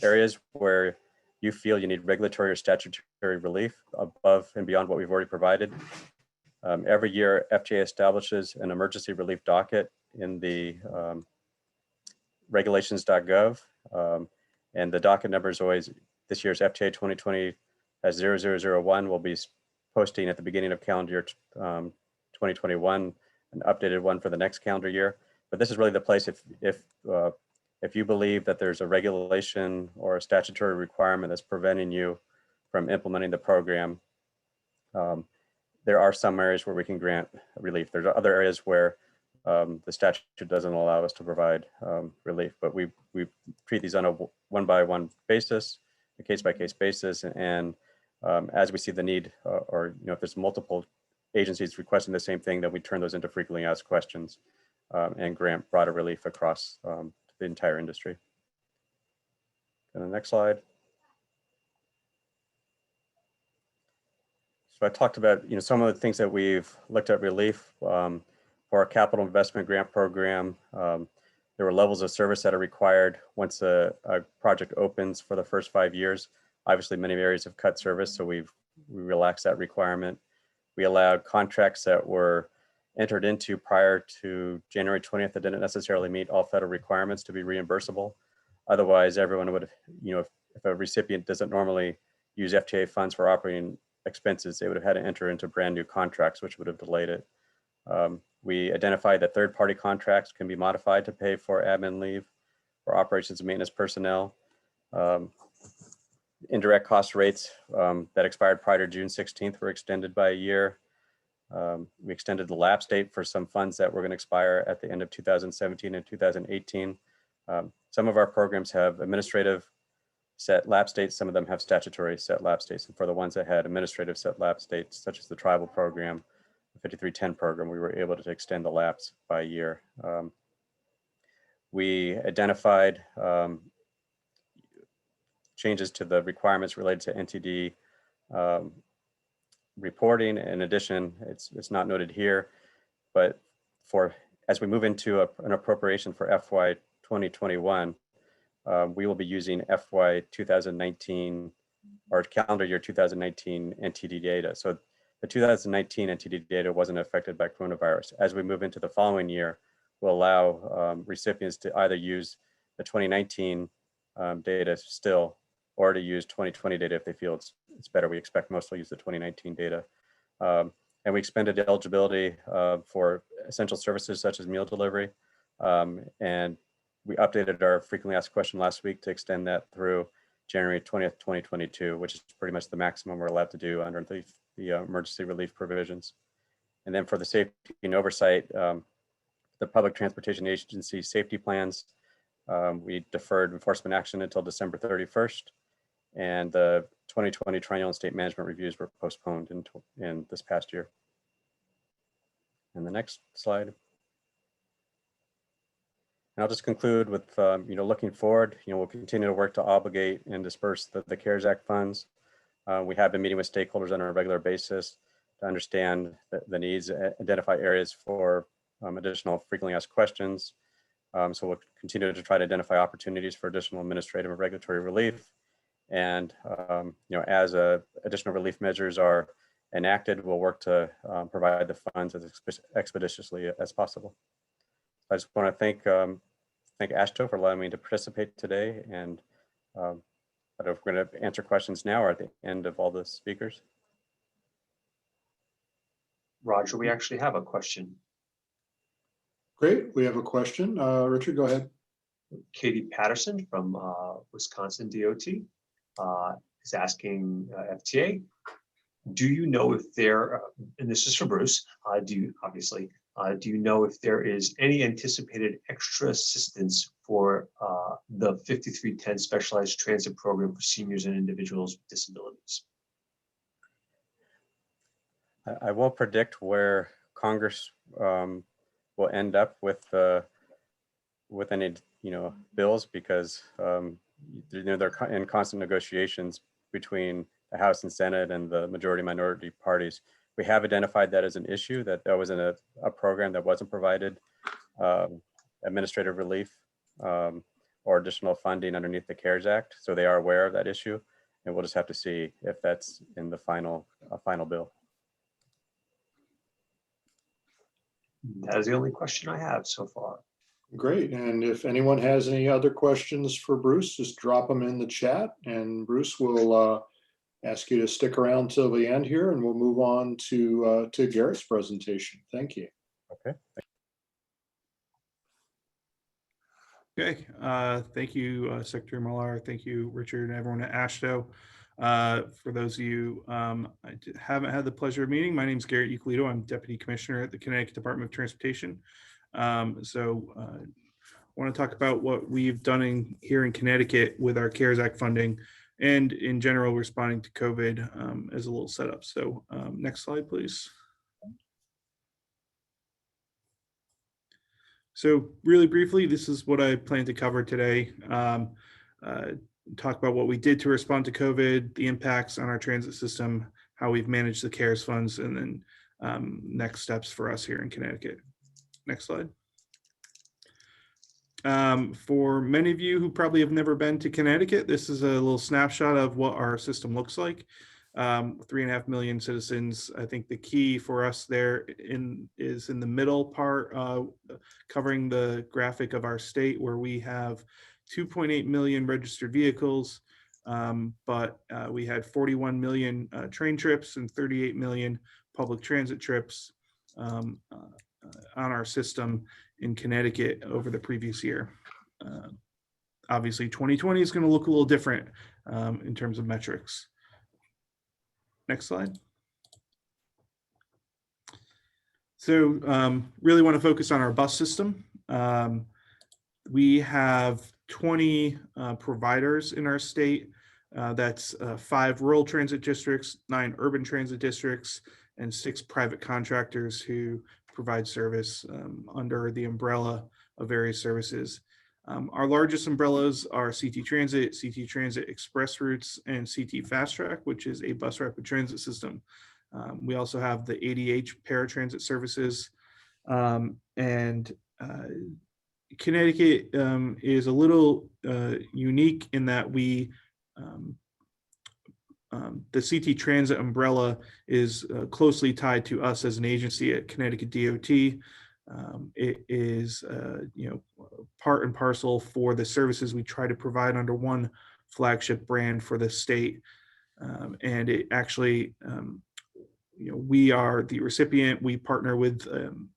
areas where you feel you need regulatory or statutory relief above and beyond what we've already provided, every year FTA establishes an emergency relief docket in the regulations.gov. And the docket number is always, this year's FTA 2020 as 0001. We'll be posting at the beginning of calendar year 2021, an updated one for the next calendar year. But this is really the place if you believe that there's a regulation or a statutory requirement that's preventing you from implementing the program. There are some areas where we can grant relief. There's other areas where the statute doesn't allow us to provide relief, but we treat these on a one-by-one basis, a case-by-case basis, and as we see the need, or if there's multiple agencies requesting the same thing, then we turn those into frequently asked questions and grant broader relief across the entire industry. And the next slide. So I talked about some of the things that we've looked at relief for our capital investment grant program. There were levels of service that are required once a project opens for the first 5 years. Obviously, many areas have cut service, so we relaxed that requirement. We allowed contracts that were entered into prior to January 20th that didn't necessarily meet all federal requirements to be reimbursable. Otherwise, everyone would have, if a recipient doesn't normally use FTA funds for operating expenses, they would have had to enter into brand new contracts, which would have delayed it. We identified that third-party contracts can be modified to pay for admin leave for operations and maintenance personnel. Indirect cost rates that expired prior to June 16th were extended by a year. We extended the lapse date for some funds that were going to expire at the end of 2017 and 2018. Some of our programs have administrative set lapse dates. Some of them have statutory set lapse dates. And for the ones that had administrative set lapse dates, such as the tribal program, the 5310 program, we were able to extend the lapse by a year. We identified changes to the requirements related to NTD reporting. In addition, it's not noted here, but as we move into an appropriation for FY 2021, we will be using FY 2019 or calendar year 2019 NTD data. So the 2019 NTD data wasn't affected by coronavirus. As we move into the following year, we'll allow recipients to either use the 2019 data still, or to use 2020 data if they feel it's better. We expect most will use the 2019 data. And we expanded the eligibility for essential services such as meal delivery. And we updated our frequently asked question last week to extend that through January 20th, 2022, which is pretty much the maximum we're allowed to do under the emergency relief provisions. And then for the safety and oversight, the Public Transportation Agency safety plans, we deferred enforcement action until December 31st. And the 2020 triennial and state management reviews were postponed in this past year. And the next slide. And I'll just conclude with, looking forward, we'll continue to work to obligate and disperse the CARES Act funds. We have been meeting with stakeholders on a regular basis to understand the needs, identify areas for additional frequently asked questions. So we'll continue to try to identify opportunities for additional administrative and regulatory relief. And as additional relief measures are enacted, we'll work to provide the funds as expeditiously as possible. I just want to thank AASHTO for allowing me to participate today. And I don't know if we're going to answer questions now or at the end of all the speakers. Roger, we actually have a question. Great, we have a question. Richard, go ahead. Katie Patterson from Wisconsin DOT is asking FTA, do you know if there, and this is for Bruce, Do you know if there is any anticipated extra assistance for the 5310 specialized transit program for seniors and individuals with disabilities? I won't predict where Congress will end up with any bills, because they're in constant negotiations between the House and Senate and the majority minority parties. We have identified that as an issue, that wasn't a program that wasn't provided administrative relief or additional funding underneath the CARES Act. So they are aware of that issue, and we'll just have to see if that's in the final bill. That is the only question I have so far. Great. And if anyone has any other questions for Bruce, just drop them in the chat, and Bruce will ask you to stick around till the end here, and we'll move on to Garrett's presentation. Thank you. Okay. Okay, thank you, Secretary Millar. Thank you, Richard, and everyone at AASHTO. For those of you I haven't had the pleasure of meeting, my name is Garrett Euclido. I'm Deputy Commissioner at the Connecticut Department of Transportation. I want to talk about what we've done here in Connecticut with our CARES Act funding, and in general responding to COVID as a little setup. So next slide, please. So really briefly, this is what I plan to cover today. Talk about what we did to respond to COVID, the impacts on our transit system, how we've managed the CARES funds, and then next steps for us here in Connecticut. Next slide. For many of you who probably have never been to Connecticut, this is a little snapshot of what our system looks like. 3.5 million citizens. I think the key for us there is in the middle part, covering the graphic of our state, where we have 2.8 million registered vehicles, but we had 41 million train trips and 38 million public transit trips on our system in Connecticut over the previous year. Obviously, 2020 is going to look a little different in terms of metrics. Next slide. So really want to focus on our bus system. We have 20 providers in our state. That's 5 rural transit districts, 9 urban transit districts, and 6 private contractors who provide service under the umbrella of various services. Our largest umbrellas are CT Transit Express Routes, and CT Fast Track, which is a bus rapid transit system. We also have the ADH paratransit services. And Connecticut is a little unique in that we, the CT Transit umbrella is closely tied to us as an agency at Connecticut DOT. It is, part and parcel for the services we try to provide under one flagship brand for the state. And it actually, we are the recipient. We partner with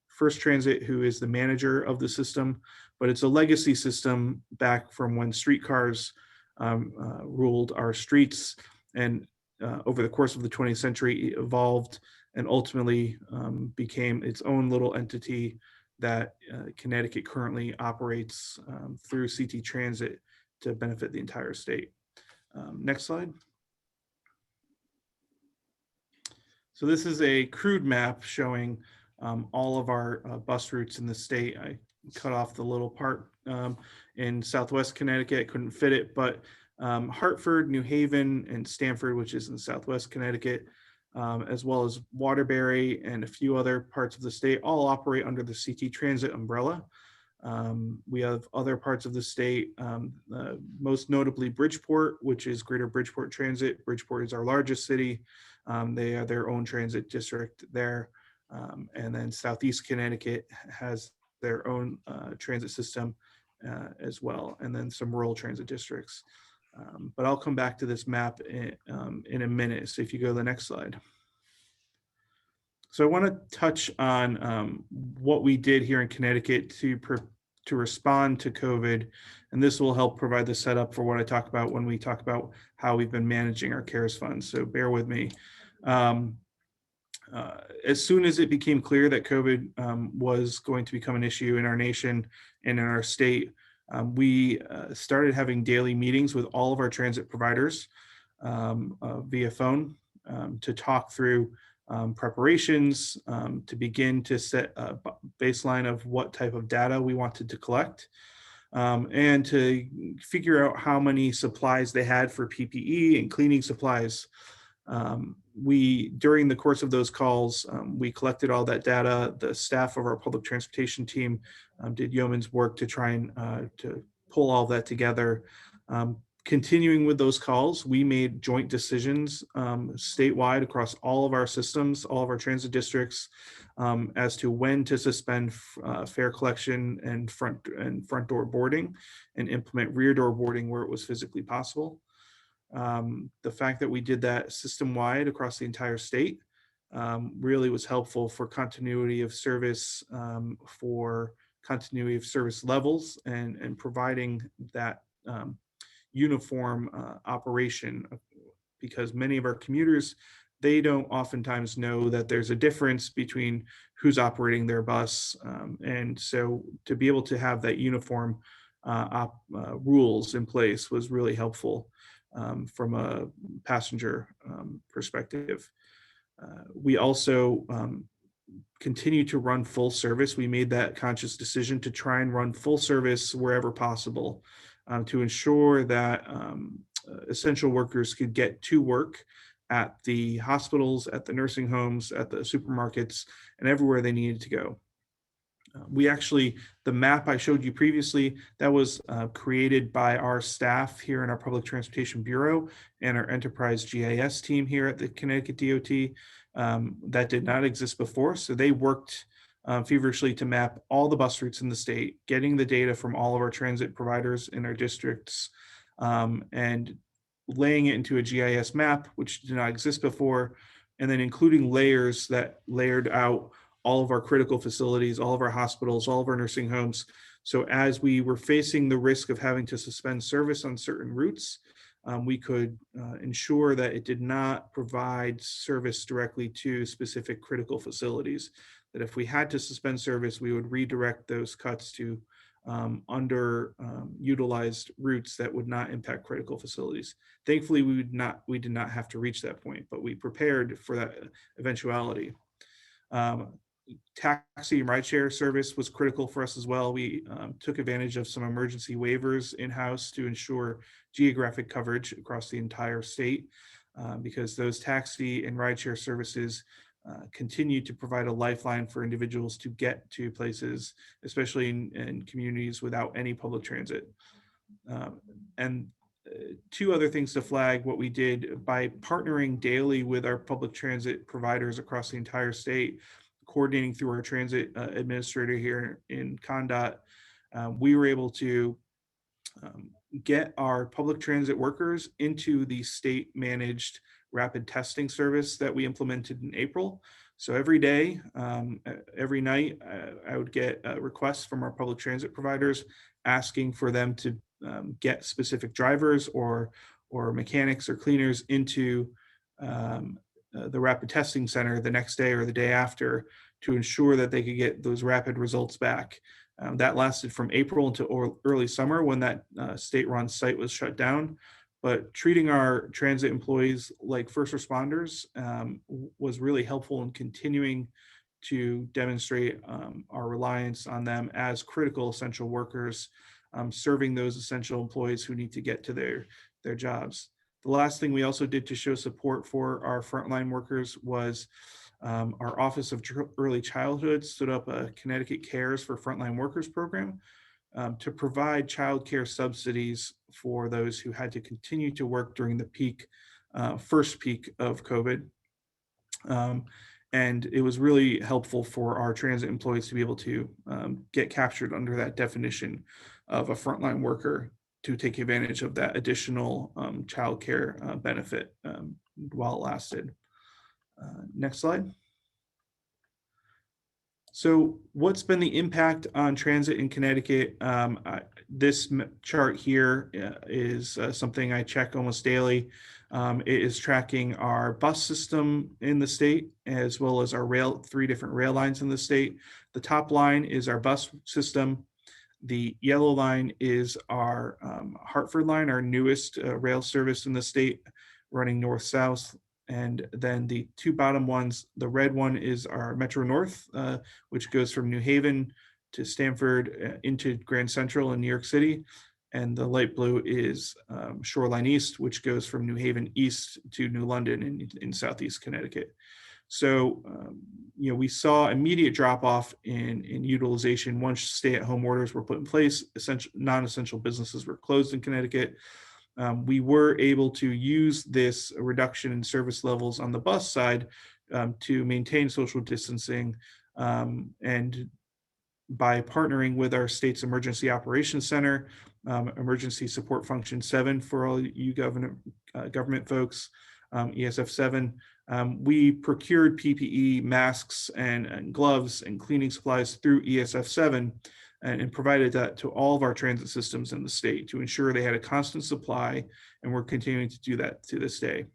First Transit, who is the manager of the system, but it's a legacy system back from when streetcars ruled our streets. And over the course of the 20th century, it evolved and ultimately became its own little entity that Connecticut currently operates through CT Transit to benefit the entire state. Next slide. So this is a crude map showing all of our bus routes in the state. I cut off the little part in Southwest Connecticut, couldn't fit it, but Hartford, New Haven, and Stamford, which is in Southwest Connecticut, as well as Waterbury and a few other parts of the state, all operate under the CT Transit umbrella. We have other parts of the state, most notably Bridgeport, which is Greater Bridgeport Transit. Bridgeport is our largest city. They have their own transit district there. And then Southeast Connecticut has their own transit system as well, and then some rural transit districts. But I'll come back to this map in a minute. So if you go to the next slide. So I want to touch on what we did here in Connecticut to respond to COVID, and this will help provide the setup for what I talk about when we talk about how we've been managing our CARES funds. So bear with me. As soon as it became clear that COVID was going to become an issue in our nation and in our state, we started having daily meetings with all of our transit providers via phone to talk through preparations, to begin to set a baseline of what type of data we wanted to collect, and to figure out how many supplies they had for PPE and cleaning supplies. During the course of those calls, we collected all that data. The staff of our public transportation team did yeoman's work to try and to pull all that together. Continuing with those calls, we made joint decisions statewide across all of our systems, all of our transit districts, as to when to suspend fare collection and front door boarding, and implement rear door boarding where it was physically possible. The fact that we did that system-wide across the entire state really was helpful for continuity of service, for continuity of service levels, and providing that uniform operation, because many of our commuters, they don't oftentimes know that there's a difference between who's operating their bus. And so to be able to have that uniform rules in place was really helpful from a passenger perspective. We also continue to run full service. We made that conscious decision to try and run full service wherever possible, to ensure that essential workers could get to work at the hospitals, at the nursing homes, at the supermarkets, and everywhere they needed to go. The map I showed you previously, that was created by our staff here in our Public Transportation Bureau and our Enterprise GIS team here at the Connecticut DOT. That did not exist before, so they worked feverishly to map all the bus routes in the state, getting the data from all of our transit providers in our districts, and laying it into a GIS map, which did not exist before, and then including layers that layered out all of our critical facilities, all of our hospitals, all of our nursing homes. So as we were facing the risk of having to suspend service on certain routes, we could ensure that it did not provide service directly to specific critical facilities. That if we had to suspend service, we would redirect those cuts to underutilized routes that would not impact critical facilities. Thankfully, we did not have to reach that point, but we prepared for that eventuality. Taxi and rideshare service was critical for us as well. We took advantage of some emergency waivers in-house to ensure geographic coverage across the entire state, because those taxi and rideshare services continue to provide a lifeline for individuals to get to places, especially in communities without any public transit. And two other things to flag what we did by partnering daily with our public transit providers across the entire state, coordinating through our transit administrator here in ConnDOT. We were able to get our public transit workers into the state managed rapid testing service that we implemented in April. So every day, every night, I would get requests from our public transit providers asking for them to get specific drivers or mechanics or cleaners into the rapid testing center the next day or the day after to ensure that they could get those rapid results back. That lasted from April until early summer when that state-run site was shut down. But treating our transit employees like first responders was really helpful in continuing to demonstrate our reliance on them as critical essential workers, serving those essential employees who need to get to their jobs. The last thing we also did to show support for our frontline workers was our Office of Early Childhood stood up a Connecticut Cares for Frontline Workers program to provide childcare subsidies for those who had to continue to work during the first peak of COVID. And it was really helpful for our transit employees to be able to get captured under that definition of a frontline worker to take advantage of that additional childcare benefit while it lasted. Next slide. So what's been the impact on transit in Connecticut? This chart here is something I check almost daily. It is tracking our bus system in the state, as well as our 3 different rail lines in the state. The top line is our bus system. The yellow line is our Hartford line, our newest rail service in the state, running north-south. And then the 2 bottom ones, the red one is our Metro North, which goes from New Haven to Stamford into Grand Central in New York City. And the light blue is Shoreline East, which goes from New Haven east to New London in southeast Connecticut. So, we saw immediate drop off in utilization once stay-at-home orders were put in place. Non-essential businesses were closed in Connecticut. We were able to use this reduction in service levels on the bus side to maintain social distancing, and by partnering with our state's Emergency Operations Center, Emergency Support Function 7 for all you government folks, ESF 7, we procured PPE, masks, and gloves and cleaning supplies through ESF 7 and provided that to all of our transit systems in the state to ensure they had a constant supply, and we're continuing to do that to this day.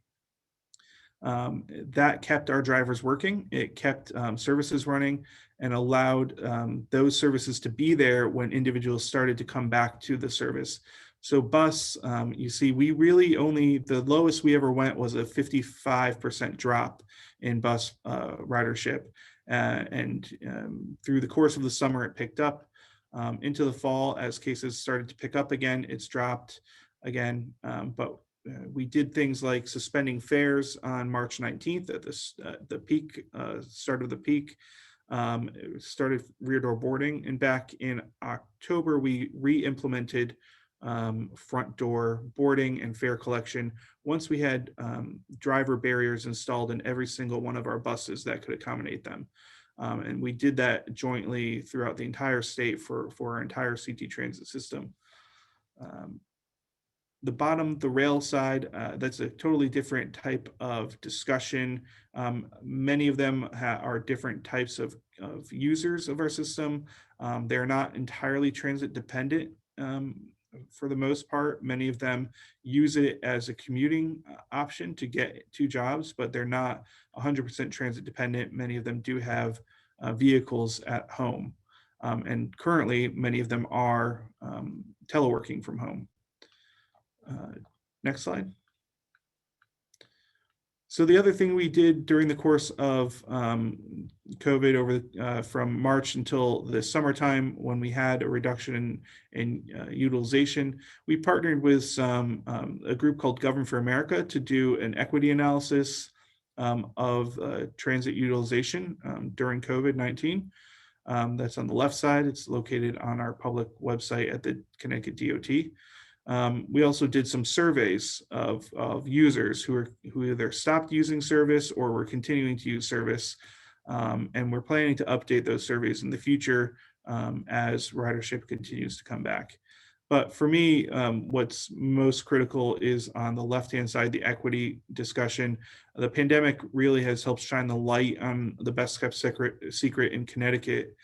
That kept our drivers working. It kept services running and allowed those services to be there when individuals started to come back to the service. So bus, you see, we really only, the lowest we ever went was a 55% drop in bus ridership. And through the course of the summer, it picked up. Into the fall, as cases started to pick up again, it's dropped again. But we did things like suspending fares on March 19th at the peak, start of the peak. Started rear door boarding, and back in October, we re-implemented front door boarding and fare collection once we had driver barriers installed in every single one of our buses that could accommodate them. And we did that jointly throughout the entire state for our entire CT transit system. The bottom, the rail side, that's a totally different type of discussion. Many of them are different types of users of our system. They're not entirely transit dependent for the most part. Many of them use it as a commuting option to get to jobs, but they're not 100% transit dependent. Many of them do have vehicles at home. And currently, many of them are teleworking from home. Next slide. So the other thing we did during the course of COVID over from March until the summertime, when we had a reduction in utilization, we partnered with a group called Govern for America to do an equity analysis of transit utilization during COVID-19. That's on the left side. It's located on our public website at the Connecticut DOT. We also did some surveys of users who either stopped using service or were continuing to use service. And we're planning to update those surveys in the future as ridership continues to come back. But for me, what's most critical is on the left-hand side, the equity discussion. The pandemic really has helped shine the light on the best kept secret in Connecticut,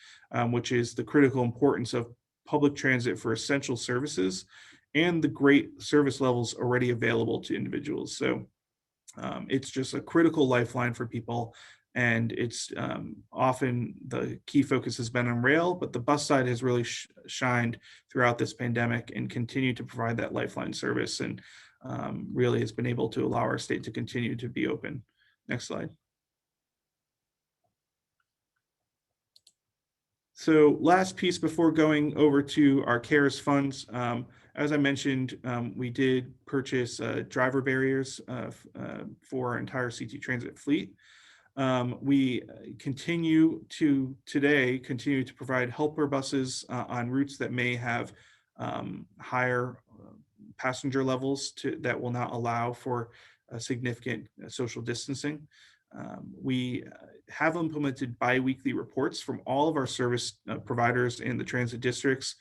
which is the critical importance of public transit for essential services and the great service levels already available to individuals. So it's just a critical lifeline for people. And it's often the key focus has been on rail, but the bus side has really shined throughout this pandemic and continued to provide that lifeline service, and really has been able to allow our state to continue to be open. Next slide. So last piece before going over to our CARES funds, as I mentioned, we did purchase driver barriers for our entire CT Transit fleet. We continue to provide helper buses on routes that may have higher passenger levels that will not allow for significant social distancing. We have implemented bi-weekly reports from all of our service providers in the transit districts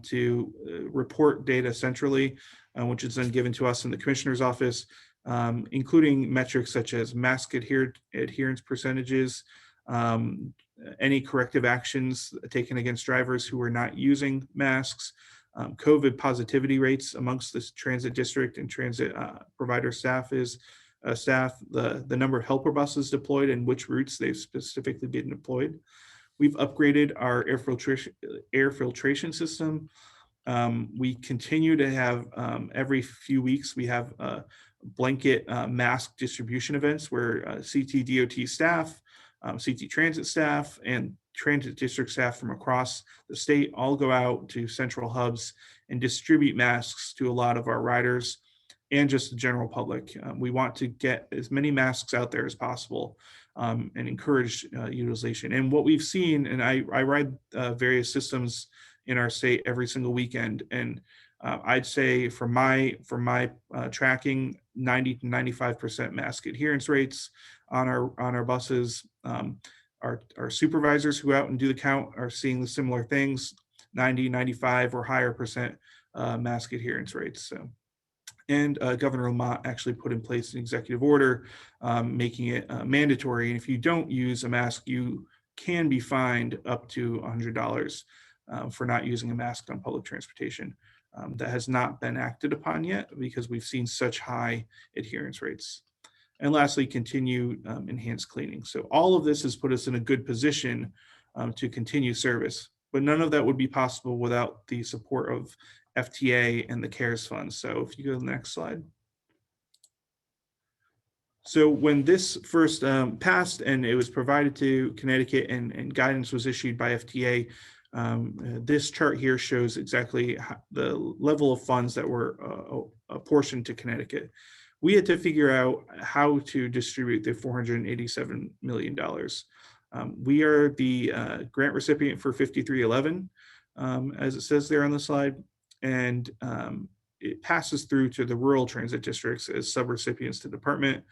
to report data centrally, which is then given to us in the commissioner's office, including metrics such as mask adherence percentages, any corrective actions taken against drivers who are not using masks, COVID positivity rates amongst this transit district and transit provider staff is the number of helper buses deployed and which routes they've specifically been deployed. We've upgraded our air filtration system. We continue to have every few weeks, we have blanket mask distribution events where CT DOT staff, CT transit staff, and transit district staff from across the state all go out to central hubs and distribute masks to a lot of our riders and just the general public. We want to get as many masks out there as possible and encourage utilization. And what we've seen, and I ride various systems in our state every single weekend, and I'd say for my tracking, 90 to 95% mask adherence rates on our buses. Our supervisors who go out and do the count are seeing the similar things, 90, 95 or higher percent mask adherence rates. So, and Governor Lamont actually put in place an executive order making it mandatory. And if you don't use a mask, you can be fined up to $100 for not using a mask on public transportation. That has not been acted upon yet because we've seen such high adherence rates. And lastly, continue enhanced cleaning. So all of this has put us in a good position to continue service, but none of that would be possible without the support of FTA and the CARES Fund. So if you go to the next slide. So when this first passed and it was provided to Connecticut and guidance was issued by FTA, this chart here shows exactly the level of funds that were apportioned to Connecticut. We had to figure out how to distribute the $487 million. We are the grant recipient for 5311, as it says there on the slide, and it passes through to the rural transit districts as subrecipients to the department.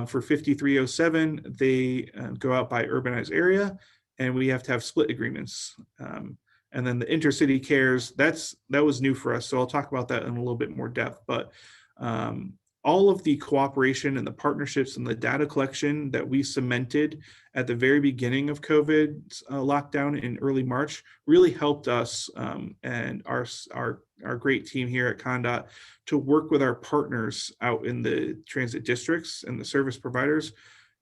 For 5307, they go out by urbanized area, and we have to have split agreements. And then the intercity cares, that was new for us. So I'll talk about that in a little bit more depth, but all of the cooperation and the partnerships and the data collection that we cemented at the very beginning of COVID lockdown in early March really helped us and our great team here at ConnDOT to work with our partners out in the transit districts and the service providers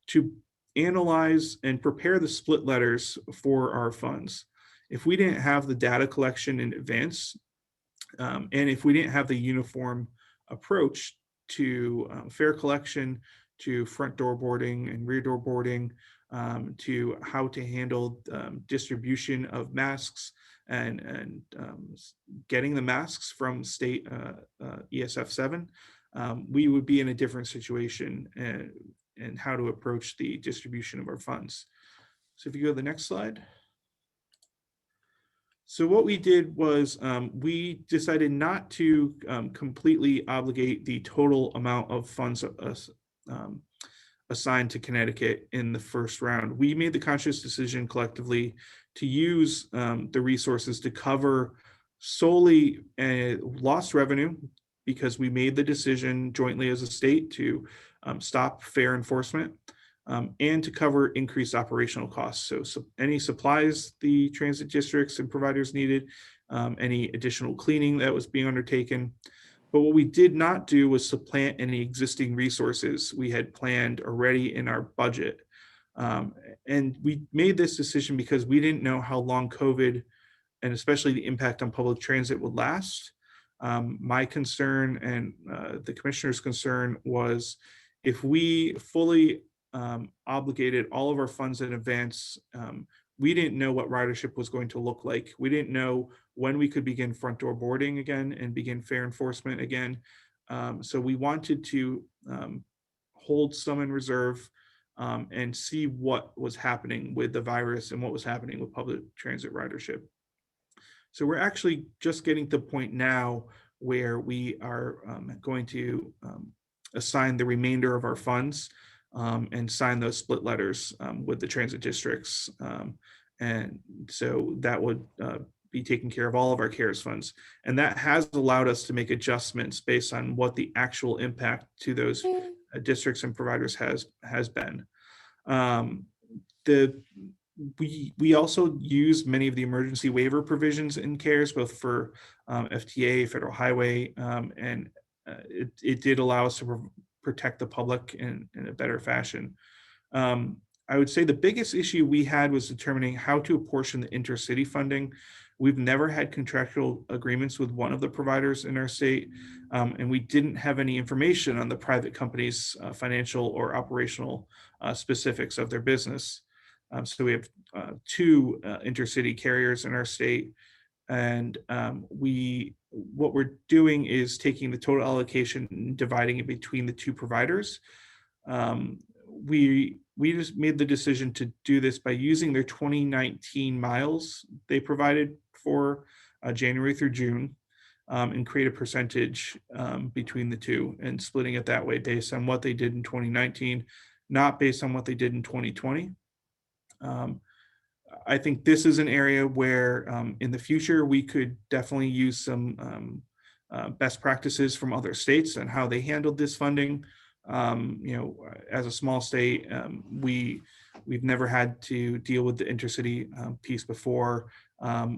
to analyze and prepare the split letters for our funds. If we didn't have the data collection in advance, and if we didn't have the uniform approach to fare collection, to front door boarding and rear door boarding, to how to handle distribution of masks and getting the masks from state ESF 7, we would be in a different situation and how to approach the distribution of our funds. So if you go to the next slide. So what we did was we decided not to completely obligate the total amount of funds assigned to Connecticut in the first round. We made the conscious decision collectively to use the resources to cover solely lost revenue, because we made the decision jointly as a state to stop fare enforcement. And to cover increased operational costs. So any supplies the transit districts and providers needed, any additional cleaning that was being undertaken. But what we did not do was supplant any existing resources we had planned already in our budget. And we made this decision because we didn't know how long COVID and especially the impact on public transit would last. My concern and the commissioner's concern was if we fully obligated all of our funds in advance, we didn't know what ridership was going to look like. We didn't know when we could begin front door boarding again and begin fare enforcement again. So we wanted to hold some in reserve and see what was happening with the virus and what was happening with public transit ridership. So we're actually just getting to the point now where we are going to assign the remainder of our funds and sign those split letters with the transit districts. And so that would be taking care of all of our CARES funds. And that has allowed us to make adjustments based on what the actual impact to those districts and providers has been. we also use many of the emergency waiver provisions in CARES, both for FTA, Federal Highway, and it did allow us to protect the public in a better fashion. I would say the biggest issue we had was determining how to apportion the intercity funding. We've never had contractual agreements with one of the providers in our state, and we didn't have any information on the private company's financial or operational specifics of their business. So we have two intercity carriers in our state, and what we're doing is taking the total allocation and dividing it between the two providers. We just made the decision to do this by using their 2019 miles they provided for January through June, and create a percentage between the two, and splitting it that way based on what they did in 2019, not based on what they did in 2020. I think this is an area where in the future we could definitely use some best practices from other states and how they handled this funding. As a small state, we've never had to deal with the intercity piece before.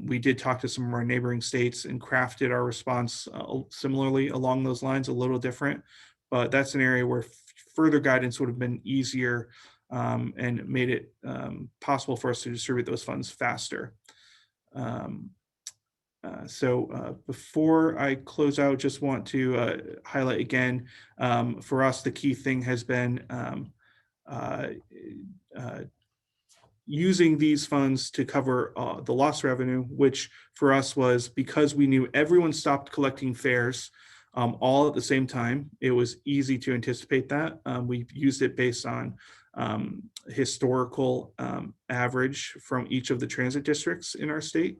We did talk to some of our neighboring states and crafted our response similarly along those lines, a little different, but that's an area where further guidance would have been easier and made it possible for us to distribute those funds faster. So before I close out, just want to highlight again, for us, the key thing has been using these funds to cover the lost revenue, which for us was because we knew everyone stopped collecting fares all at the same time. It was easy to anticipate that. We've used it based on historical average from each of the transit districts in our state.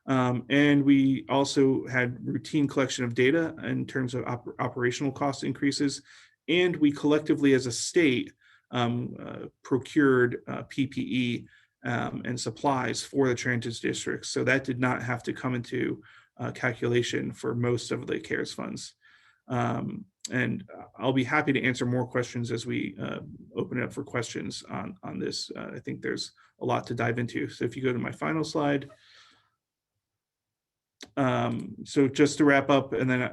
And we also had routine collection of data in terms of operational cost increases. And we collectively as a state procured PPE and supplies for the transit districts. So that did not have to come into calculation for most of the CARES funds. And I'll be happy to answer more questions as we open it up for questions on this. I think there's a lot to dive into. So if you go to my final slide. So just to wrap up, and then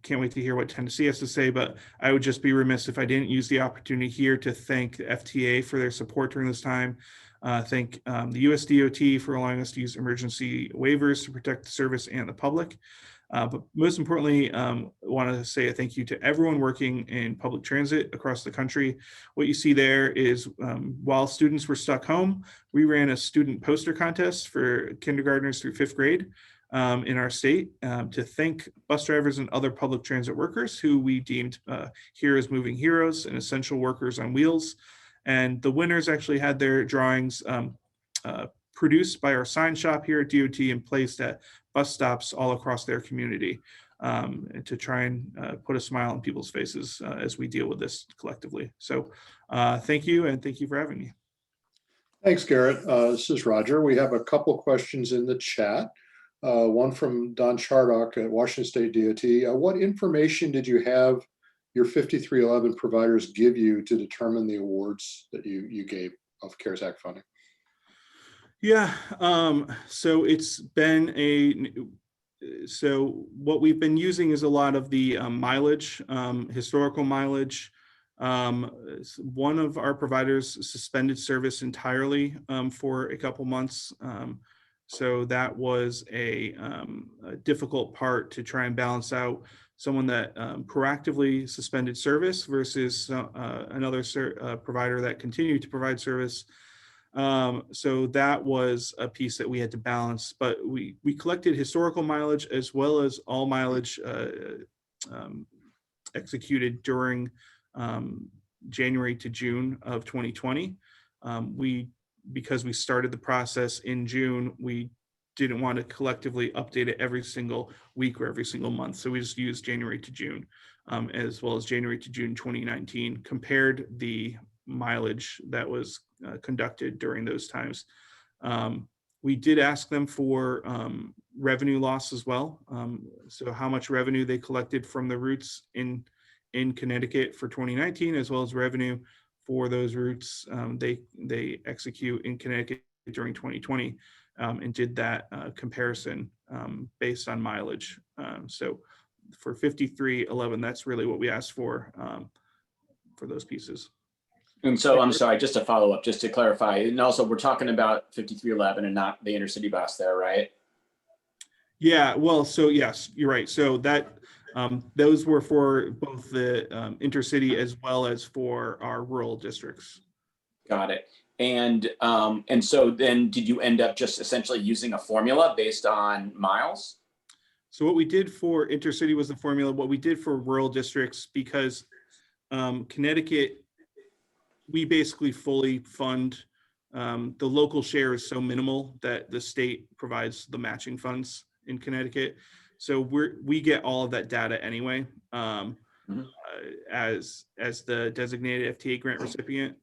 can't wait to hear what Tennessee has to say, but I would just be remiss if I didn't use the opportunity here to thank the FTA for their support during this time. Thank the US DOT for allowing us to use emergency waivers to protect the service and the public. But most importantly, I want to say a thank you to everyone working in public transit across the country. What you see there is while students were stuck home, we ran a student poster contest for kindergartners through 5th grade in our state to thank bus drivers and other public transit workers who we deemed here as moving heroes and essential workers on wheels. And the winners actually had their drawings produced by our sign shop here at DOT and placed at bus stops all across their community to try and put a smile on people's faces as we deal with this collectively. So thank you, and thank you for having me. Thanks, Garrett. This is Roger. We have a couple questions in the chat. One from Don Chardock at Washington State DOT. What information did you have your 5311 providers give you to determine the awards that you gave of CARES Act funding? Yeah, so it's been so what we've been using is a lot of the mileage, historical mileage. One of our providers suspended service entirely for a couple months. So that was a difficult part to try and balance out someone that proactively suspended service versus another provider that continued to provide service. So that was a piece that we had to balance, but we collected historical mileage as well as all mileage executed during January to June of 2020. Because we started the process in June, we didn't want to collectively update it every single week or every single month. So we just used January to June, as well as January to June 2019, compared the mileage that was conducted during those times. We did ask them for revenue loss as well. So how much revenue they collected from the routes in Connecticut for 2019, as well as revenue for those routes, they execute in Connecticut during 2020 and did that comparison based on mileage. So for 5311, that's really what we asked for those pieces. And so I'm sorry, just to follow up, just to clarify, and also we're talking about 5311 and not the intercity bus there, right? Yeah, well, so yes, you're right. So that those were for both the intercity as well as for our rural districts. Got it. And so then did you end up just essentially using a formula based on miles? So what we did for intercity was the formula. What we did for rural districts, because Connecticut, we basically fully fund. The local share is so minimal that the state provides the matching funds in Connecticut. So we get all of that data anyway as the designated FTA grant recipient.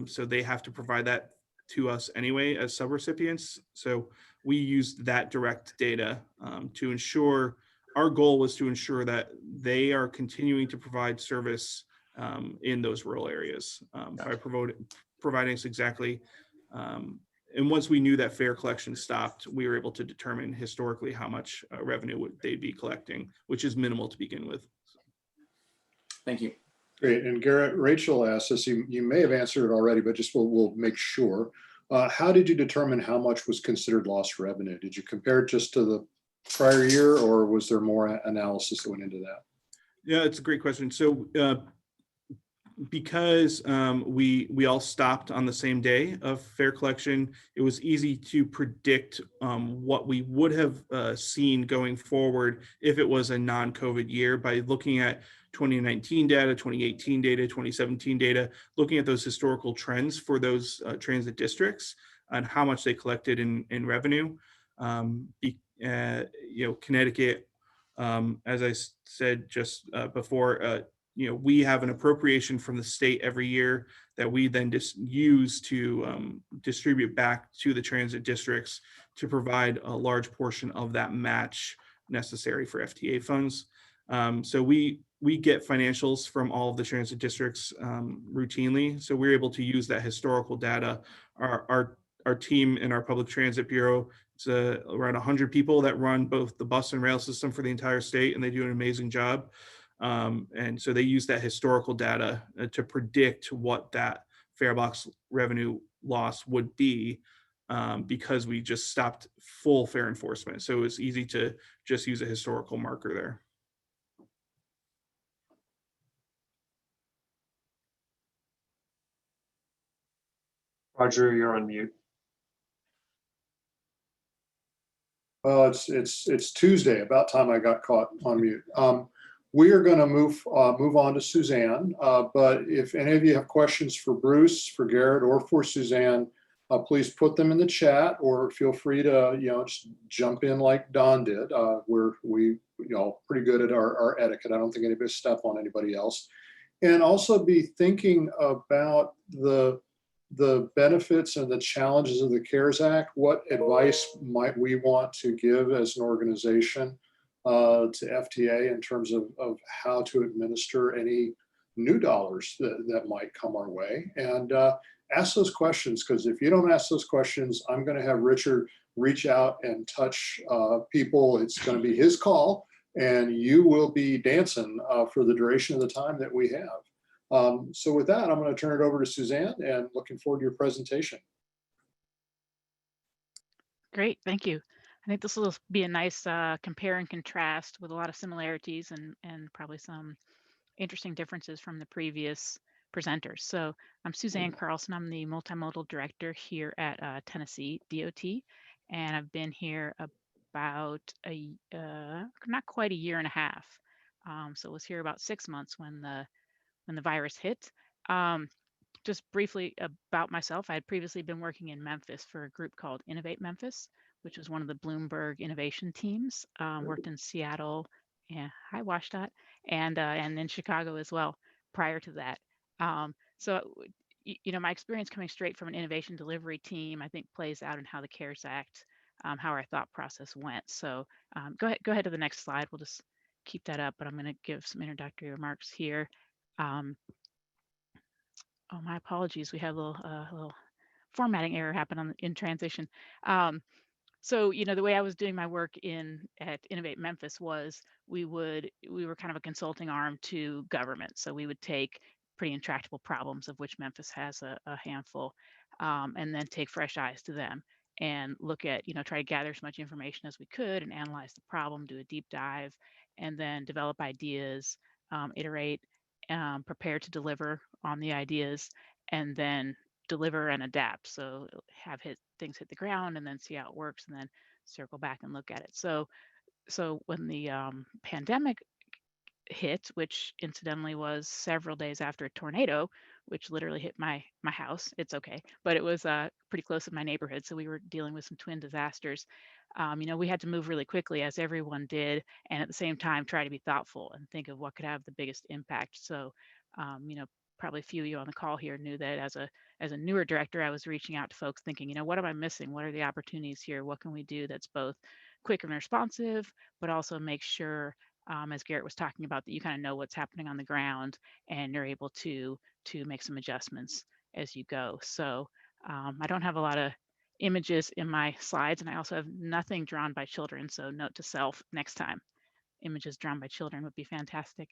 So they have to provide that to us anyway as subrecipients. So we used that direct data to ensure, our goal was to ensure that they are continuing to provide service in those rural areas by providing us exactly. And once we knew that fare collection stopped, we were able to determine historically how much revenue they'd be collecting, which is minimal to begin with. Thank you. Great. And Garrett, Rachel asked us, you may have answered it already, but just we'll make sure. How did you determine how much was considered lost revenue? Did you compare it just to the prior year, or was there more analysis that went into that? Yeah, it's a great question. So because we all stopped on the same day of fare collection, it was easy to predict what we would have seen going forward if it was a non-COVID year by looking at 2019 data, 2018 data, 2017 data, looking at those historical trends for those transit districts and how much they collected in revenue. Connecticut, as I said just before, we have an appropriation from the state every year that we then just use to distribute back to the transit districts to provide a large portion of that match necessary for FTA funds. So we get financials from all of the transit districts routinely. So we're able to use that historical data. Our team in our public transit bureau, it's around 100 people that run both the bus and rail system for the entire state, and they do an amazing job. And so they use that historical data to predict what that fare box revenue loss would be because we just stopped full fare enforcement. So it was easy to just use a historical marker there. Roger, you're on mute. Well, it's Tuesday. About time I got caught on mute. We are going to move on to Suzanne. But if any of you have questions for Bruce, for Garrett, or for Suzanne, please put them in the chat, or feel free to just jump in like Don did. We pretty good at our etiquette. I don't think anybody step on anybody else, and also be thinking about the benefits and the challenges of the CARES Act. What advice might we want to give as an organization to FTA in terms of how to administer any new dollars that might come our way? And ask those questions, because if you don't ask those questions, I'm going to have Richard reach out and touch people. It's going to be his call, and you will be dancing for the duration of the time that we have. So with that, I'm going to turn it over to Suzanne, and looking forward to your presentation. Great, thank you. I think this will be a nice compare and contrast with a lot of similarities and probably some interesting differences from the previous presenters. So I'm Suzanne Carlson. I'm the multimodal director here at Tennessee DOT, and I've been here about not quite a year and a half. So I was here about 6 months when the virus hit. Just briefly about myself, I had previously been working in Memphis for a group called Innovate Memphis, which was one of the Bloomberg innovation teams. Worked in Seattle, hi Washtenaw, and in Chicago as well prior to that. So my experience coming straight from an innovation delivery team, I think plays out in how the CARES Act, how our thought process went. So go ahead to the next slide. We'll just keep that up, but I'm going to give some introductory remarks here. Oh, my apologies. We had a little formatting error happen in transition. Um, so, the way I was doing my work at Innovate Memphis was we were kind of a consulting arm to government. So we would take pretty intractable problems, of which Memphis has a handful, and then take fresh eyes to them and look at, try to gather as much information as we could and analyze the problem, do a deep dive, and then develop ideas, iterate, prepare to deliver on the ideas, and then deliver and adapt. So have things hit the ground and then see how it works and then circle back and look at it. So when the pandemic hit, which incidentally was several days after a tornado, which literally hit my house. It's okay, but it was pretty close in my neighborhood, so we were dealing with some twin disasters. We had to move really quickly, as everyone did, and at the same time try to be thoughtful and think of what could have the biggest impact. So, probably a few of you on the call here knew that as a newer director, I was reaching out to folks thinking, what am I missing? What are the opportunities here? What can we do that's both quick and responsive, but also make sure, as Garrett was talking about, that you kind of know what's happening on the ground and you're able to make some adjustments as you go. So I don't have a lot of images in my slides, and I also have nothing drawn by children. So note to self, next time, images drawn by children would be fantastic.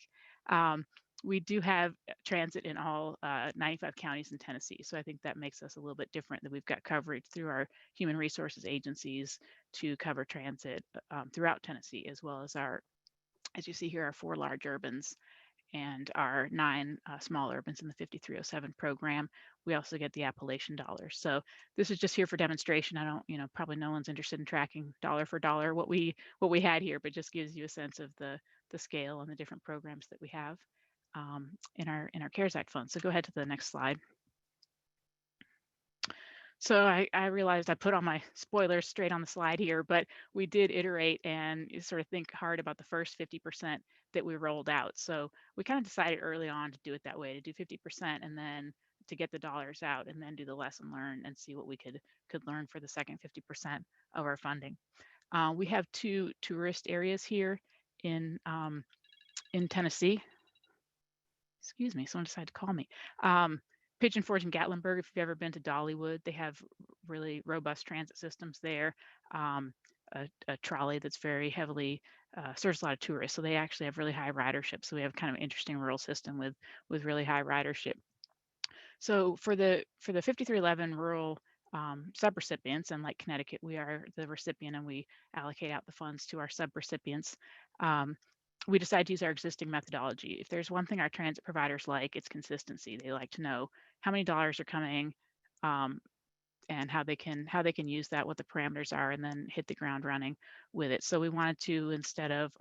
We do have transit in all 95 counties in Tennessee. So I think that makes us a little bit different, that we've got coverage through our human resources agencies to cover transit throughout Tennessee, as well as as you see here, our 4 large urbans and our 9 small urbans in the 5307 program. We also get the Appalachian dollars. So this is just here for demonstration. I don't, probably no one's interested in tracking dollar for dollar what we had here, but just gives you a sense of the scale and the different programs that we have in our CARES Act funds. So go ahead to the next slide. So I realized I put all my spoilers straight on the slide here, but we did iterate and sort of think hard about the first 50% that we rolled out. So we kind of decided early on to do it that way, to do 50% and then to get the dollars out and then do the lesson learn and see what we could learn for the second 50% of our funding. We have 2 tourist areas here in Tennessee. Excuse me, someone decided to call me. Pigeon Forge and Gatlinburg, if you've ever been to Dollywood, they have really robust transit systems there. A trolley that's very heavily serves a lot of tourists. So they actually have really high ridership. So we have kind of an interesting rural system with really high ridership. So for the 5311 rural subrecipients, and like Connecticut, we are the recipient and we allocate out the funds to our subrecipients. We decide to use our existing methodology. If there's one thing our transit providers like, it's consistency. They like to know how many dollars are coming and how they can use that, what the parameters are, and then hit the ground running with it. So we wanted to, instead of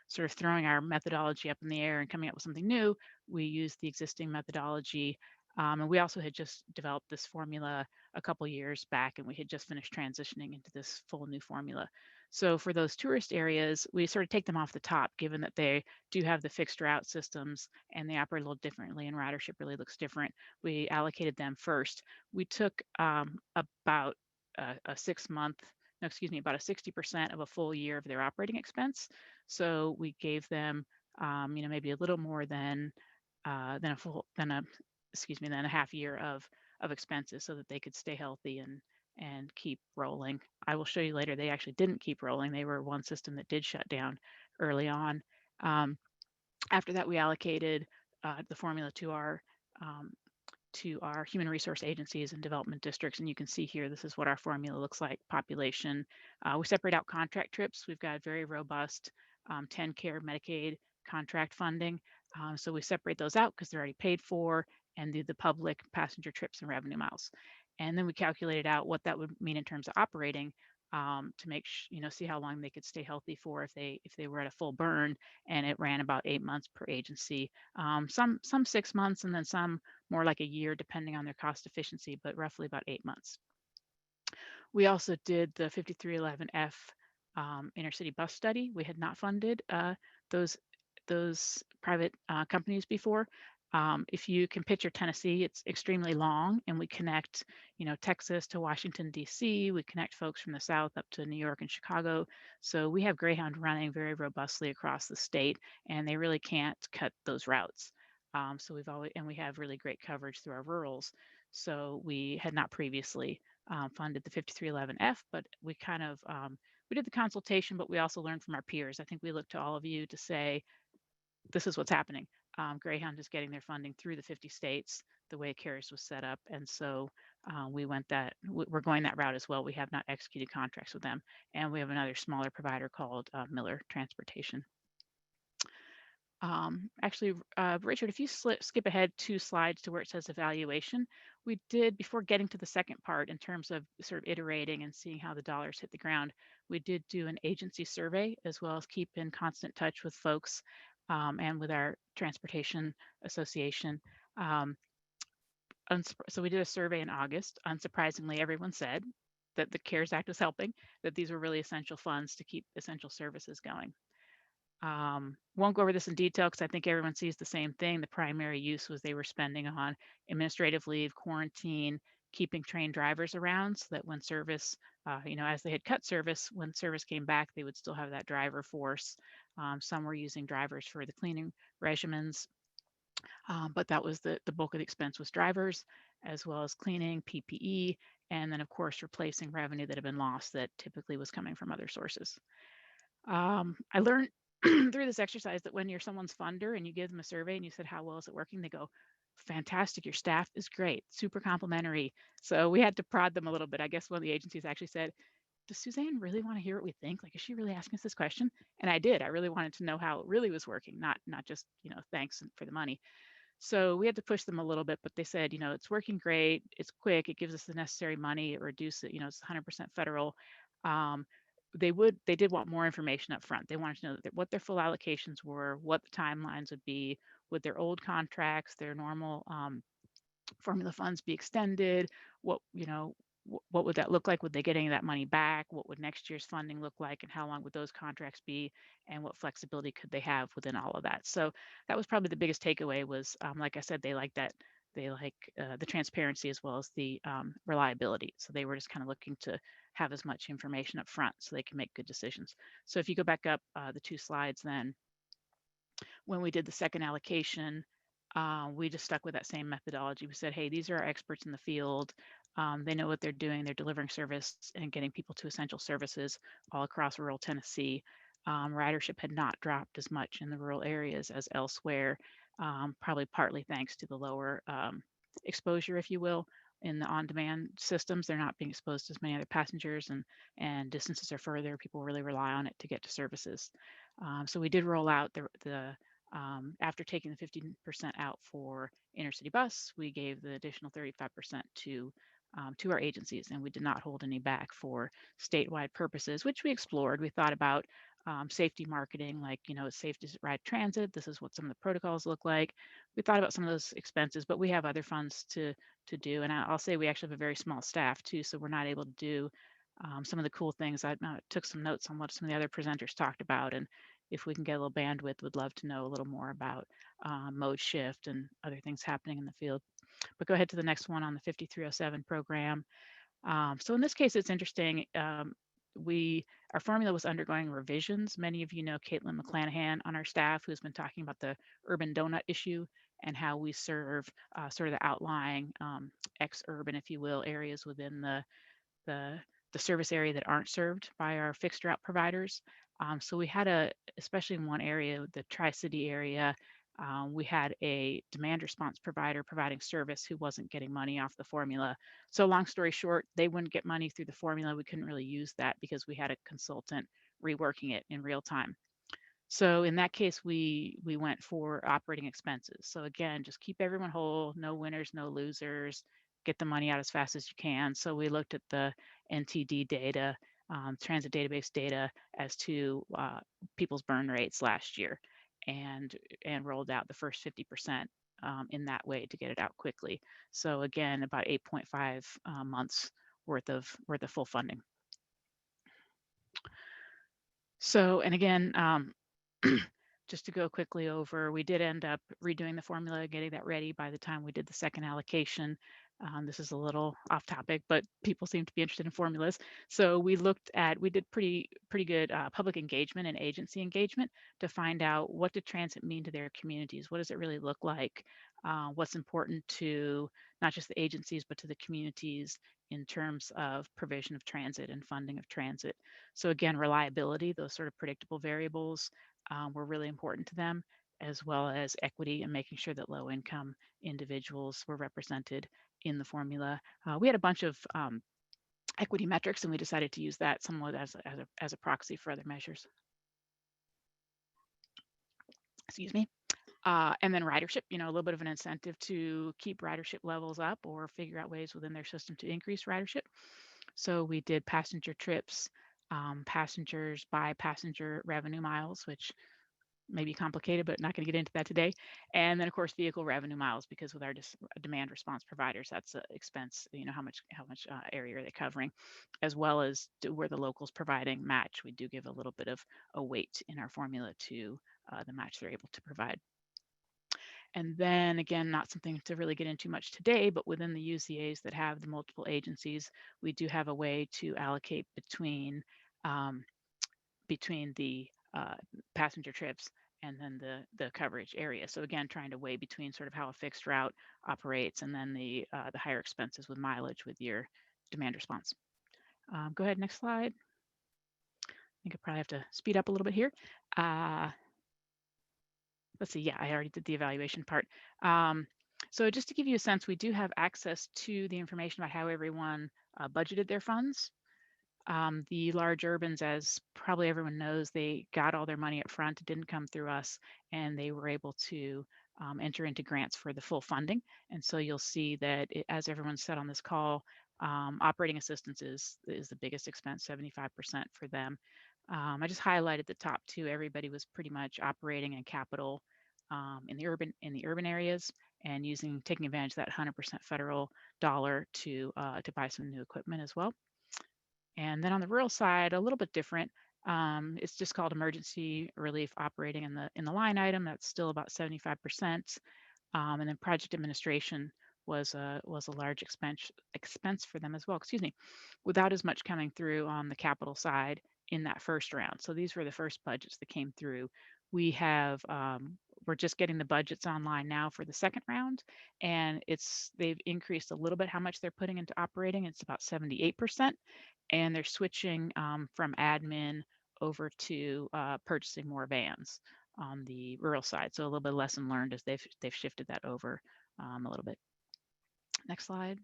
sort of throwing our methodology up in the air and coming up with something new, we used the existing methodology. And we also had just developed this formula a couple years back, and we had just finished transitioning into this full new formula. So for those tourist areas, we sort of take them off the top, given that they do have the fixed route systems and they operate a little differently and ridership really looks different. We allocated them first. We took about a 6-month, no, excuse me, about a 60% of a full year of their operating expense. So we gave them, maybe a little more than a half year of expenses so that they could stay healthy and keep rolling. I will show you later, they actually didn't keep rolling. They were one system that did shut down early on. After that, we allocated the formula to our human resource agencies and development districts. And you can see here, this is what our formula looks like, population. We separate out contract trips. We've got very robust 10-care Medicaid contract funding. So we separate those out because they're already paid for, and do the public passenger trips and revenue miles. And then we calculated out what that would mean in terms of operating to make see how long they could stay healthy for if they were at a full burn, and it ran about 8 months per agency. Some 6 months, and then some more like a year, depending on their cost efficiency, but roughly about 8 months. We also did the 5311F intercity bus study. We had not funded those private companies before. If you can picture Tennessee, it's extremely long, and we connect, Texas to Washington, D.C. We connect folks from the South up to New York and Chicago. So we have Greyhound running very robustly across the state, and they really can't cut those routes. So we've always, and we have really great coverage through our rurals. So we had not previously funded the 5311F, but we kind of, we did the consultation, but we also learned from our peers. I think we looked to all of you to say, this is what's happening. Greyhound is getting their funding through the 50 states, the way CARES was set up. And so we're going that route as well. We have not executed contracts with them. And we have another smaller provider called Miller Transportation. Actually, Richard, if you skip ahead 2 slides to where it says evaluation, we did, before getting to the second part in terms of sort of iterating and seeing how the dollars hit the ground, we did do an agency survey as well as keep in constant touch with folks and with our transportation association. So we did a survey in August. Unsurprisingly, everyone said that the CARES Act was helping, that these were really essential funds to keep essential services going. Won't go over this in detail because I think everyone sees the same thing. The primary use was they were spending on administrative leave, quarantine, keeping trained drivers around so that when service, as they had cut service, when service came back, they would still have that driver force. Some were using drivers for the cleaning regimens, but that was the bulk of the expense was drivers, as well as cleaning, PPE, and then of course replacing revenue that had been lost that typically was coming from other sources. I learned through this exercise that when you're someone's funder and you give them a survey and you said, how well is it working? They go, fantastic, your staff is great, super complimentary. So we had to prod them a little bit. I guess one of the agencies actually said, does Suzanne really want to hear what we think? Like, is she really asking us this question? And I did. I really wanted to know how it really was working, not just, thanks for the money. So we had to push them a little bit, but they said, it's working great. It's quick. It gives us the necessary money. It reduces it. It's 100% federal. They did want more information up front. They wanted to know what their full allocations were, what the timelines would be, would their old contracts, their normal formula funds be extended? What would that look like? Would they get any of that money back? What would next year's funding look like? And how long would those contracts be? And what flexibility could they have within all of that? So that was probably the biggest takeaway was, like I said, they like that. They like the transparency as well as the reliability. So they were just kind of looking to have as much information up front so they can make good decisions. So if you go back up the 2 slides, then when we did the second allocation, we just stuck with that same methodology. We said, hey, these are our experts in the field. They know what they're doing. They're delivering service and getting people to essential services all across rural Tennessee. Ridership had not dropped as much in the rural areas as elsewhere, probably partly thanks to the lower exposure, if you will, in the on-demand systems. They're not being exposed to as many other passengers, and distances are further. People really rely on it to get to services. So we did roll out the after taking the 15% out for intercity bus, we gave the additional 35% to our agencies, and we did not hold any back for statewide purposes, which we explored. We thought about safety marketing, like, it's safe to ride transit. This is what some of the protocols look like. We thought about some of those expenses, but we have other funds to do. And I'll say we actually have a very small staff too, so we're not able to do some of the cool things. I took some notes on what some of the other presenters talked about, and if we can get a little bandwidth, would love to know a little more about mode shift and other things happening in the field. But go ahead to the next one on the 5307 program. So in this case, it's interesting. Our formula was undergoing revisions. Many of you know Caitlin McClanahan on our staff, who's been talking about the urban donut issue and how we serve sort of the outlying ex-urban, if you will, areas within the service area that aren't served by our fixed route providers. So we had especially in one area, the Tri-City area, we had a demand response provider providing service who wasn't getting money off the formula. So long story short, they wouldn't get money through the formula. We couldn't really use that because we had a consultant reworking it in real time. So in that case, we went for operating expenses. So again, just keep everyone whole, no winners, no losers, get the money out as fast as you can. So we looked at the NTD data, transit database data as to people's burn rates last year, and rolled out the first 50% in that way to get it out quickly. So again, about 8.5 months worth of full funding. So, and again, just to go quickly over, we did end up redoing the formula, getting that ready by the time we did the second allocation. This is a little off topic, but people seem to be interested in formulas. So we did pretty good public engagement and agency engagement to find out, what did transit mean to their communities? What does it really look like? What's important to not just the agencies, but to the communities in terms of provision of transit and funding of transit. So again, reliability, those sort of predictable variables were really important to them, as well as equity and making sure that low income individuals were represented in the formula. We had a bunch of equity metrics, and we decided to use that somewhat as a proxy for other measures. Excuse me. And then ridership, a little bit of an incentive to keep ridership levels up or figure out ways within their system to increase ridership. So we did passenger trips, passengers by passenger revenue miles, which may be complicated, but not going to get into that today. And then of course, vehicle revenue miles, because with our demand response providers, that's an expense, how much area are they covering, as well as where the locals providing match. We do give a little bit of a weight in our formula to the match they're able to provide. And then again, not something to really get into much today, but within the UCAs that have the multiple agencies, we do have a way to allocate between the passenger trips and then the coverage area. So again, trying to weigh between sort of how a fixed route operates and then the higher expenses with mileage with your demand response. Go ahead, next slide. I think I probably have to speed up a little bit here. Let's see, yeah, I already did the evaluation part. So just to give you a sense, we do have access to the information about how everyone budgeted their funds. The large urbans, as probably everyone knows, they got all their money up front. It didn't come through us, and they were able to enter into grants for the full funding. And so you'll see that, as everyone said on this call, operating assistance is the biggest expense, 75% for them. I just highlighted the top two. Everybody was pretty much operating in capital in the urban areas and taking advantage of that 100% federal dollar to buy some new equipment as well. And then on the rural side, a little bit different. It's just called emergency relief operating in the line item. That's still about 75%. And then project administration was a large expense for them as well. Excuse me, without as much coming through on the capital side in that first round. So these were the first budgets that came through. We're just getting the budgets online now for the second round, and they've increased a little bit how much they're putting into operating. It's about 78%, and they're switching from admin over to purchasing more vans on the rural side. So a little bit of lesson learned as they've shifted that over a little bit. Next slide.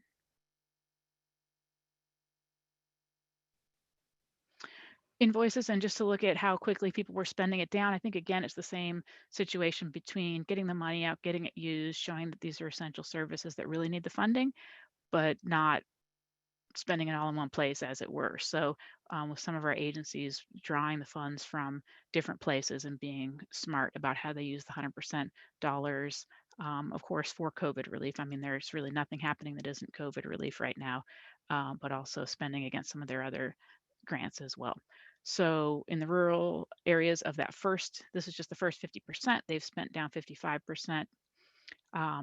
Invoices, and just to look at how quickly people were spending it down. I think, again, it's the same situation between getting the money out, getting it used, showing that these are essential services that really need the funding, but not spending it all in one place, as it were. So with some of our agencies drawing the funds from different places and being smart about how they use the 100% dollars, of course, for COVID relief. I mean, there's really nothing happening that isn't COVID relief right now, but also spending against some of their other grants as well. So in the rural areas of this is just the first 50%, they've spent down 55%,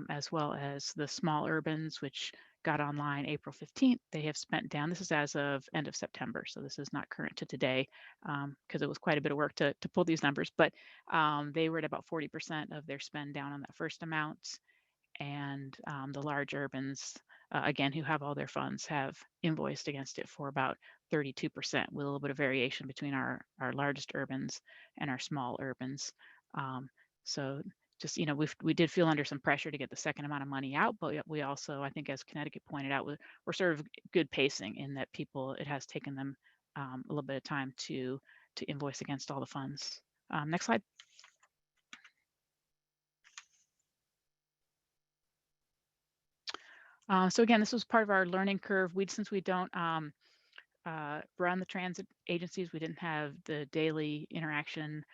as well as the small urbans, which got online April 15th. They have spent down, this is as of end of September, so this is not current to today, because it was quite a bit of work to pull these numbers, but they were at about 40% of their spend down on that first amount. And the large urbans, again, who have all their funds, have invoiced against it for about 32%, with a little bit of variation between our largest urbans and our small urbans. So just, we did feel under some pressure to get the second amount of money out, but we also, I think, as Connecticut pointed out, we're sort of good pacing in that it has taken them a little bit of time to invoice against all the funds. Next slide. So again, this was part of our learning curve. Since we don't run the transit agencies, we didn't have the daily interaction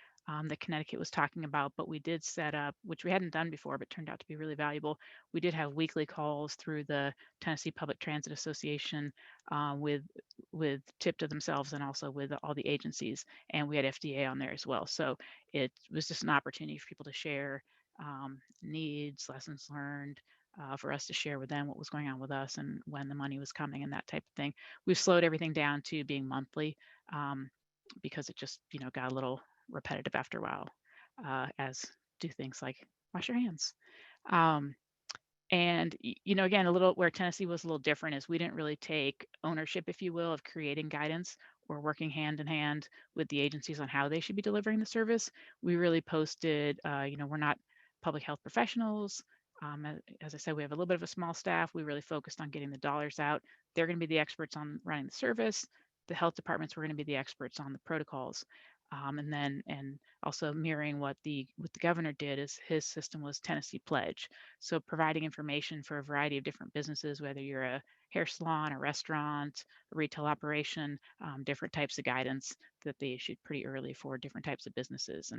that Connecticut was talking about, but we did set up, which we hadn't done before, but turned out to be really valuable. We did have weekly calls through the Tennessee Public Transit Association with TIP to themselves and also with all the agencies, and we had FDA on there as well. So it was just an opportunity for people to share needs, lessons learned, for us to share with them what was going on with us and when the money was coming and that type of thing. We've slowed everything down to being monthly because it just, got a little repetitive after a while, as do things like wash your hands. And, again, a little where Tennessee was a little different is we didn't really take ownership, if you will, of creating guidance or working hand in hand with the agencies on how they should be delivering the service. We really posted, we're not public health professionals. As I said, we have a little bit of a small staff. We really focused on getting the dollars out. They're going to be the experts on running the service. The health departments were going to be the experts on the protocols. And also mirroring what the governor did is his system was Tennessee Pledge. So providing information for a variety of different businesses, whether you're a hair salon, a restaurant, a retail operation, different types of guidance that they issued pretty early for different types of businesses,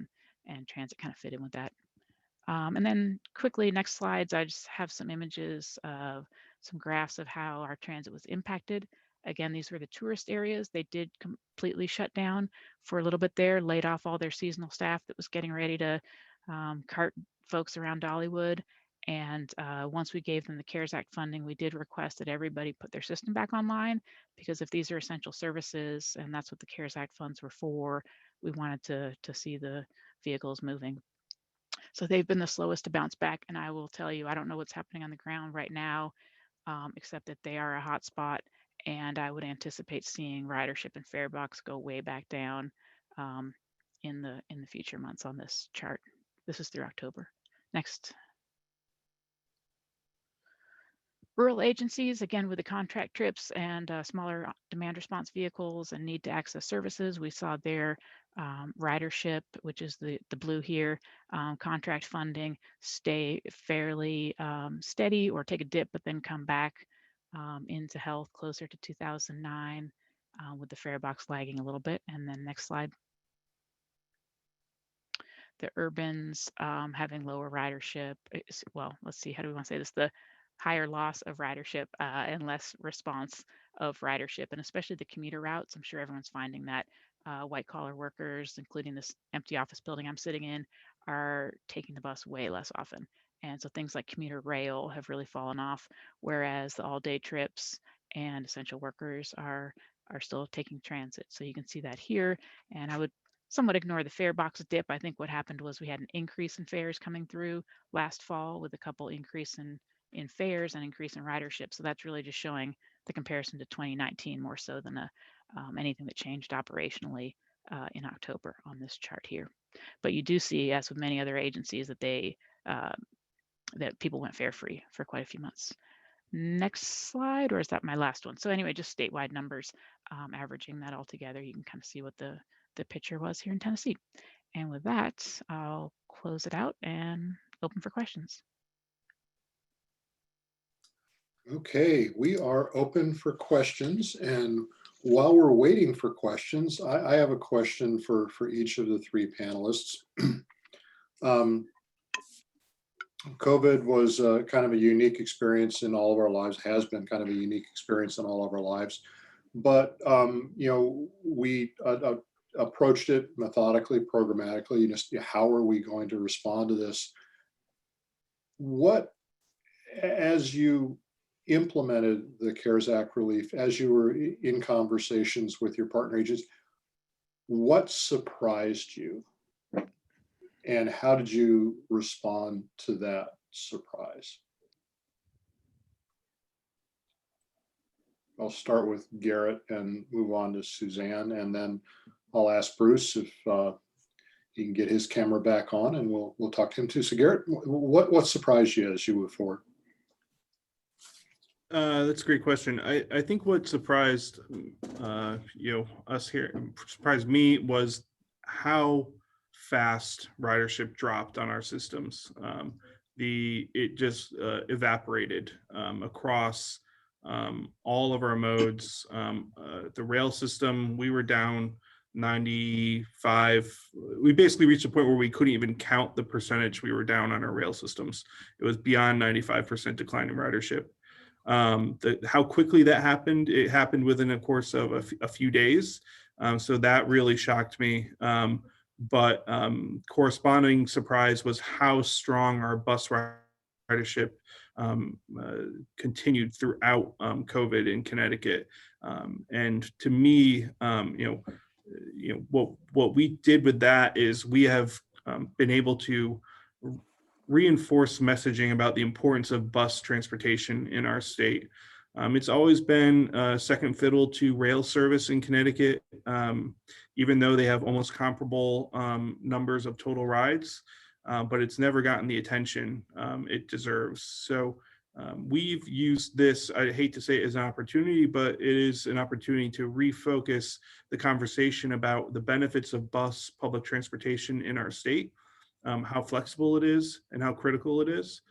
and transit kind of fit in with that. And then quickly, next slides, I just have some images of some graphs of how our transit was impacted. Again, these were the tourist areas. They did completely shut down for a little bit there, laid off all their seasonal staff that was getting ready to cart folks around Dollywood. And once we gave them the CARES Act funding, we did request that everybody put their system back online, because if these are essential services, and that's what the CARES Act funds were for, we wanted to see the vehicles moving. So they've been the slowest to bounce back. And I will tell you, I don't know what's happening on the ground right now, except that they are a hot spot. And I would anticipate seeing ridership and fare box go way back down in the future months on this chart. This is through October. Next. Rural agencies, again, with the contract trips and smaller demand response vehicles and need to access services, we saw their ridership, which is the blue here, contract funding, stay fairly steady or take a dip, but then come back into health closer to 2009 with the fare box lagging a little bit. And then next slide. The urbans having lower ridership. Well, let's see, how do we want to say this? The higher loss of ridership and less response of ridership, and especially the commuter routes. I'm sure everyone's finding that white collar workers, including this empty office building I'm sitting in, are taking the bus way less often. And so things like commuter rail have really fallen off, whereas the all day trips and essential workers are still taking transit. So you can see that here. And I would somewhat ignore the fare box dip. I think what happened was we had an increase in fares coming through last fall with a couple increase in fares and increase in ridership. So that's really just showing the comparison to 2019 more so than anything that changed operationally in October on this chart here. But you do see, as with many other agencies, that that people went fare free for quite a few months. Next slide, or is that my last one? So anyway, just statewide numbers, averaging that all together, you can kind of see what the picture was here in Tennessee. And with that, I'll close it out and open for questions. Okay, we are open for questions. And while we're waiting for questions, I have a question for each of the three panelists. COVID was kind of a unique experience in all of our lives, has been kind of a unique experience in all of our lives. But, we approached it methodically, programmatically. How are we going to respond to this? What, as you implemented the CARES Act relief, as you were in conversations with your partner agencies, what surprised you? And how did you respond to that surprise? I'll start with Garrett and move on to Suzanne, and then I'll ask Bruce if he can get his camera back on, and we'll talk to him too. So Garrett, what surprised you as you move forward? That's a great question. I think what surprised us here, surprised me, was how fast ridership dropped on our systems. It just evaporated across all of our modes. The rail system, we were down 95. We basically reached a point where we couldn't even count the percentage we were down on our rail systems. It was beyond 95% decline in ridership. How quickly that happened, it happened within a course of a few days. So that really shocked me. But corresponding surprise was how strong our bus ridership continued throughout COVID in Connecticut. And to me, what we did with that is we have been able to reinforce messaging about the importance of bus transportation in our state. It's always been second fiddle to rail service in Connecticut, even though they have almost comparable numbers of total rides, but it's never gotten the attention it deserves. So we've used this, I hate to say it as an opportunity, but it is an opportunity to refocus the conversation about the benefits of bus public transportation in our state, how flexible it is and how critical it is.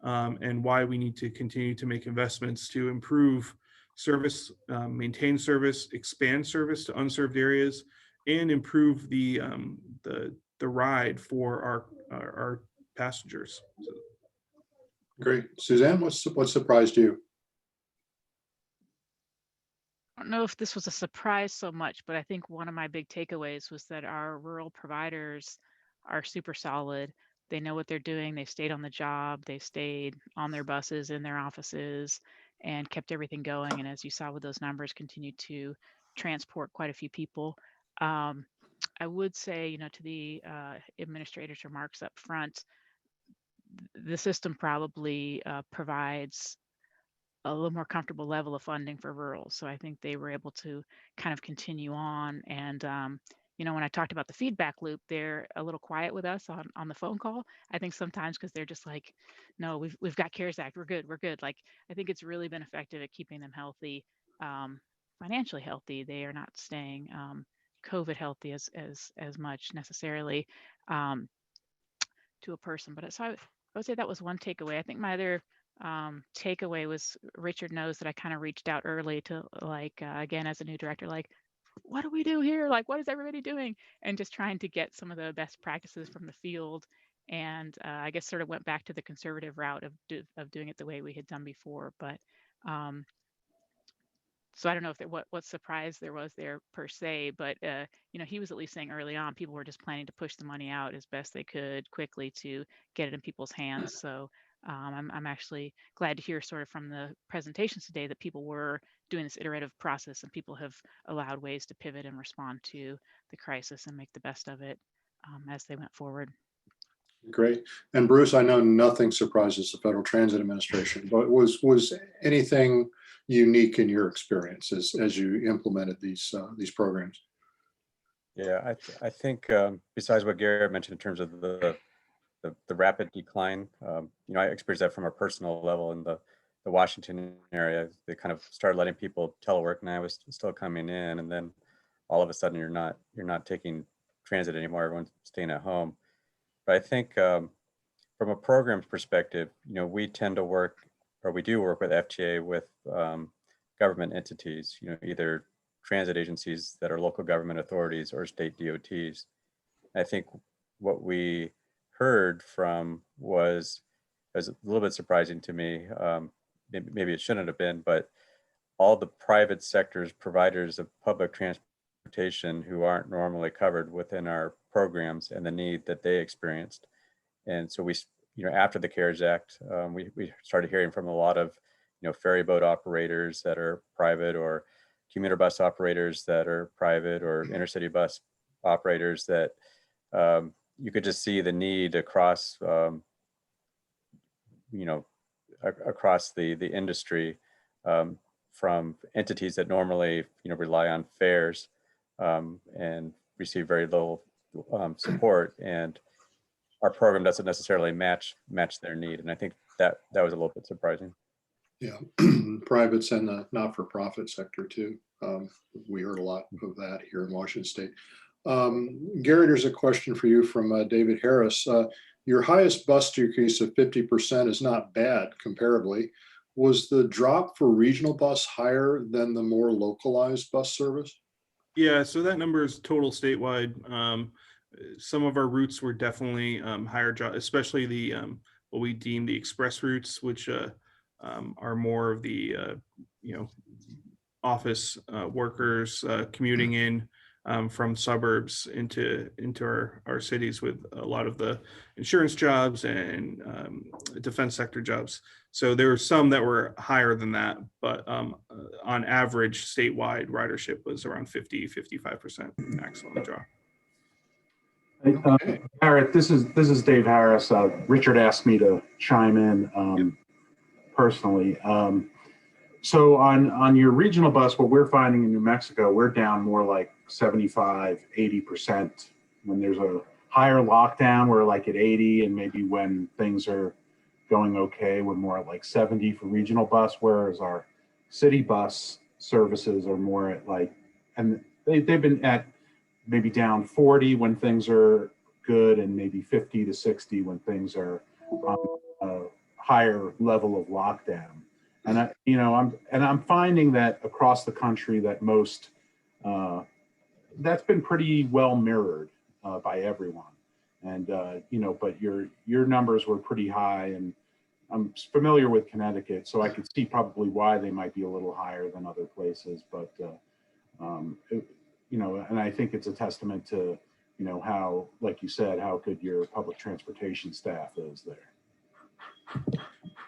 And why we need to continue to make investments to improve service, maintain service, expand service to unserved areas, and improve the ride for our passengers. So. Great. Suzanne, what surprised you? I don't know if this was a surprise so much, but I think one of my big takeaways was that our rural providers are super solid. They know what they're doing. They stayed on the job. They stayed on their buses, in their offices, and kept everything going. And as you saw with those numbers, continued to transport quite a few people. I would say, to the administrator's remarks up front, the system probably provides a little more comfortable level of funding for rural. So I think they were able to kind of continue on. And, when I talked about the feedback loop, they're a little quiet with us on the phone call. I think sometimes because they're just like, no, we've got CARES Act. We're good. Like, I think it's really been effective at keeping them healthy, financially healthy. They are not staying COVID healthy as much necessarily to a person. But so I would say that was one takeaway. I think my other takeaway was Richard knows that I kind of reached out early to again, as a new director, what do we do here? What is everybody doing? And just trying to get some of the best practices from the field. And I guess sort of went back to the conservative route of doing it the way we had done before. But so I don't know if what surprise there was there per se, but he was at least saying early on, people were just planning to push the money out as best they could quickly to get it in people's hands. So I'm actually glad to hear sort of from the presentations today that people were doing this iterative process and people have allowed ways to pivot and respond to the crisis and make the best of it as they went forward. Great. And Bruce, I know nothing surprises the Federal Transit Administration, but was anything unique in your experience as you implemented these programs? Yeah, I think besides what Garrett mentioned in terms of the rapid decline, I experienced that from a personal level in the Washington area. They kind of started letting people telework, and I was still coming in, and then all of a sudden you're not taking transit anymore. Everyone's staying at home. But I think from a programs perspective, we tend to work, or we do work with FTA with government entities, either transit agencies that are local government authorities or state DOTs. I think what we heard from was a little bit surprising to me. Maybe it shouldn't have been, but all the private sector's providers of public transportation who aren't normally covered within our programs and the need that they experienced. And so we, after the CARES Act, we started hearing from a lot of, ferry boat operators that are private, or commuter bus operators that are private, or intercity bus operators that you could just see the need across, across the industry from entities that normally, rely on fares and receive very little support, and our program doesn't necessarily match their need. And I think that was a little bit surprising. Yeah, privates and the not-for-profit sector too. We heard a lot of that here in Washington State. Gary, there's a question for you from David Harris. Your highest bus decrease of 50% is not bad comparably. Was the drop for regional bus higher than the more localized bus service? Yeah, so that number is total statewide. Some of our routes were definitely higher, especially the what we deem the express routes, which are more of the office workers commuting in. from suburbs into our cities with a lot of the insurance jobs and defense sector jobs. So there were some that were higher than that, but on average, statewide ridership was around 50-55% maximum draw. Okay. Barrett, this is Dave Harris. Richard asked me to chime in personally. So on your regional bus, what we're finding in New Mexico, we're down more like 75, 80%. When there's a higher lockdown, we're like at 80, and maybe when things are going okay, we're more at like 70 for regional bus, whereas our city bus services are more at like, and they've been at maybe down 40 when things are good, and maybe 50 to 60 when things are on a higher level of lockdown. And I'm finding that across the country that most that's been pretty well mirrored by everyone. And but your numbers were pretty high, and I'm familiar with Connecticut, so I could see probably why they might be a little higher than other places. But and I think it's a testament to how, like you said, how good your public transportation staff is there.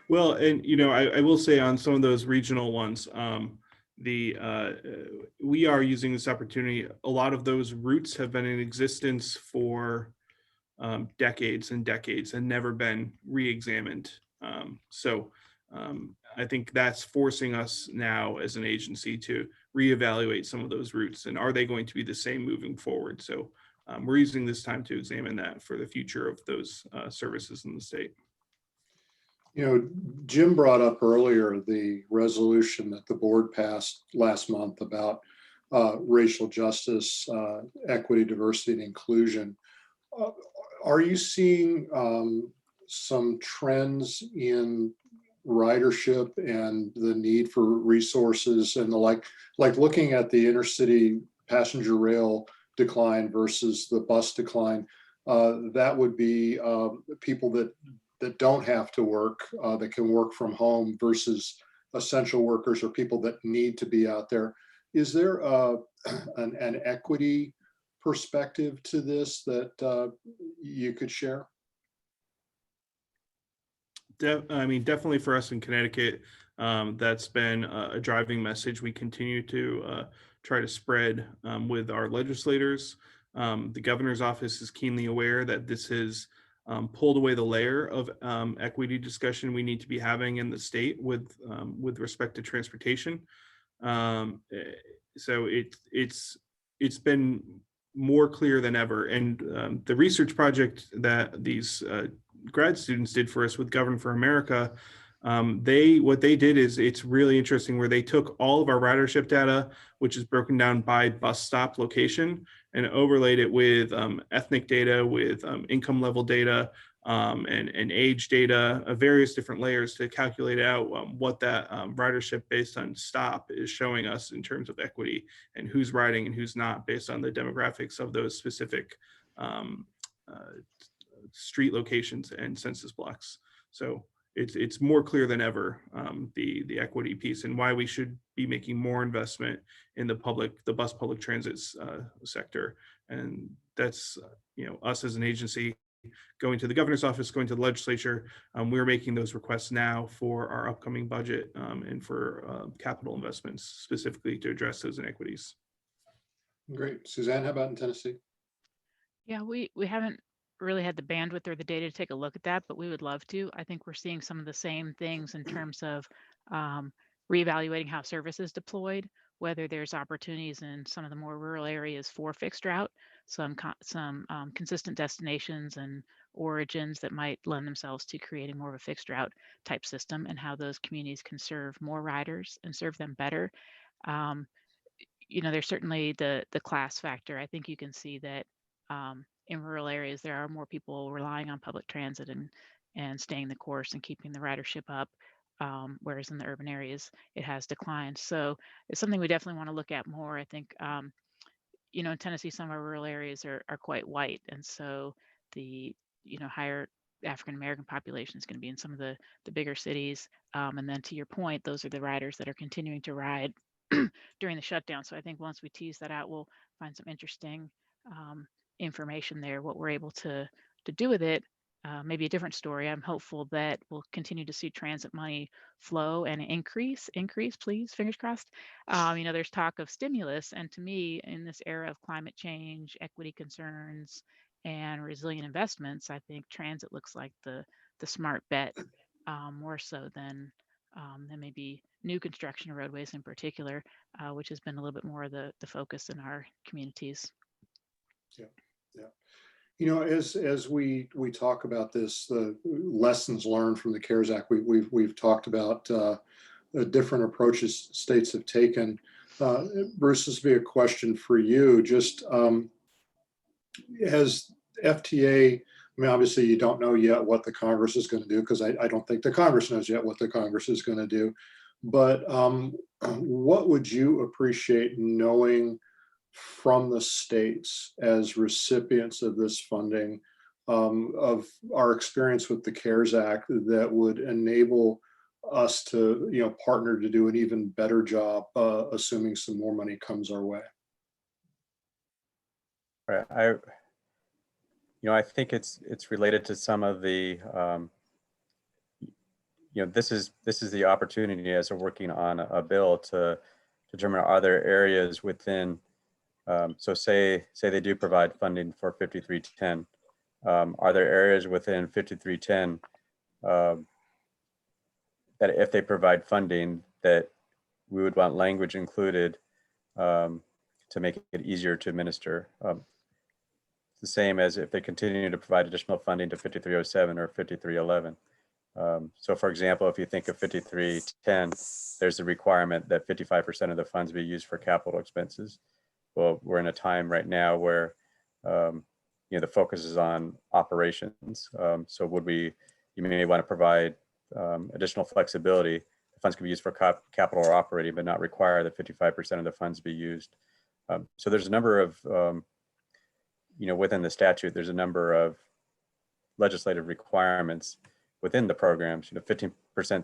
Well, and I will say on some of those regional ones, we are using this opportunity. A lot of those routes have been in existence for decades and decades and never been re-examined. So I think that's forcing us now as an agency to reevaluate some of those routes, and are they going to be the same moving forward? So we're using this time to examine that for the future of those services in the state. Jim brought up earlier the resolution that the board passed last month about racial justice, equity, diversity, and inclusion. Are you seeing some trends in ridership and the need for resources and the like looking at the intercity passenger rail decline versus the bus decline? That would be people that don't have to work, that can work from home, versus essential workers or people that need to be out there. Is there an equity perspective to this that you could share? Definitely for us in Connecticut, that's been a driving message we continue to try to spread with our legislators. The governor's office is keenly aware that this has pulled away the layer of equity discussion we need to be having in the state with respect to transportation. So it's been more clear than ever. And the research project that these grad students did for us with Govern for America, what they did is, it's really interesting, where they took all of our ridership data, which is broken down by bus stop location, and overlaid it with ethnic data, with income level data, and age data, various different layers to calculate out what that ridership based on stop is showing us in terms of equity, and who's riding and who's not based on the demographics of those specific street locations and census blocks. So it's more clear than ever, the equity piece, and why we should be making more investment in the bus public transit sector. And that's us as an agency going to the governor's office, going to the legislature. We're making those requests now for our upcoming budget and for capital investments specifically to address those inequities. Great. Suzanne, how about in Tennessee? Yeah, we haven't really had the bandwidth or the data to take a look at that, but we would love to. I think we're seeing some of the same things in terms of reevaluating how service is deployed, whether there's opportunities in some of the more rural areas for fixed route, some consistent destinations and origins that might lend themselves to creating more of a fixed route type system, and how those communities can serve more riders and serve them better. There's certainly the class factor. I think you can see that in rural areas, there are more people relying on public transit and staying the course and keeping the ridership up, whereas in the urban areas, it has declined. So it's something we definitely want to look at more. I think, in Tennessee, some of our rural areas are quite white. And so the, higher African-American population is going to be in some of the bigger cities. And then to your point, those are the riders that are continuing to ride during the shutdown. So I think once we tease that out, we'll find some interesting information there, what we're able to do with it. Maybe a different story. I'm hopeful that we'll continue to see transit money flow and increase, please, fingers crossed. There's talk of stimulus, and to me, in this era of climate change, equity concerns, and resilient investments, I think transit looks like the smart bet, more so than maybe new construction of roadways in particular, which has been a little bit more of the focus in our communities. Yeah, yeah. As we talk about this, the lessons learned from the CARES Act, we've talked about the different approaches states have taken. Bruce, this would be a question for you. Just as FTA, I mean, obviously you don't know yet what the Congress is going to do, because I don't think the Congress knows yet what the Congress is going to do. But what would you appreciate knowing from the states as recipients of this funding, of our experience with the CARES Act, that would enable us to, partner to do an even better job, assuming some more money comes our way? Right. I think it's related to some of the, this is the opportunity as we're working on a bill to determine, are there areas within, so say they do provide funding for 5310. Are there areas within 5310 that if they provide funding, that we would want language included to make it easier to administer? The same as if they continue to provide additional funding to 5307 or 5311. So for example, if you think of 5310, there's a requirement that 55% of the funds be used for capital expenses. Well, we're in a time right now where the focus is on operations. So you may want to provide additional flexibility. The funds can be used for capital or operating, but not require that 55% of the funds be used. So there's a number of, within the statute, there's a number of legislative requirements within the programs, 15%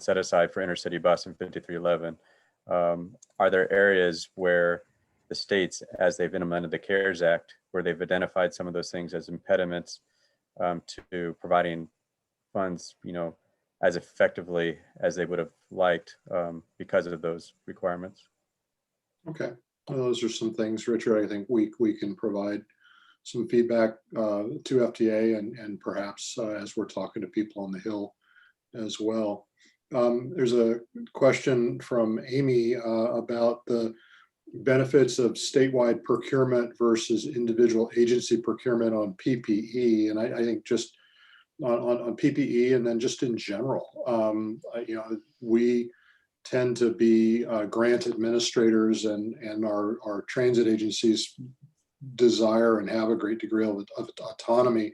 set aside for intercity bus and 5311. Are there areas where the states, as they've implemented the CARES Act, where they've identified some of those things as impediments to providing funds, as effectively as they would have liked because of those requirements? Okay, well, those are some things, Richard, I think we can provide some feedback to FTA and perhaps as we're talking to people on the Hill as well. There's a question from Amy about the benefits of statewide procurement versus individual agency procurement on PPE. And I think just on PPE and then just in general, we tend to be grant administrators, and our transit agencies desire and have a great degree of autonomy.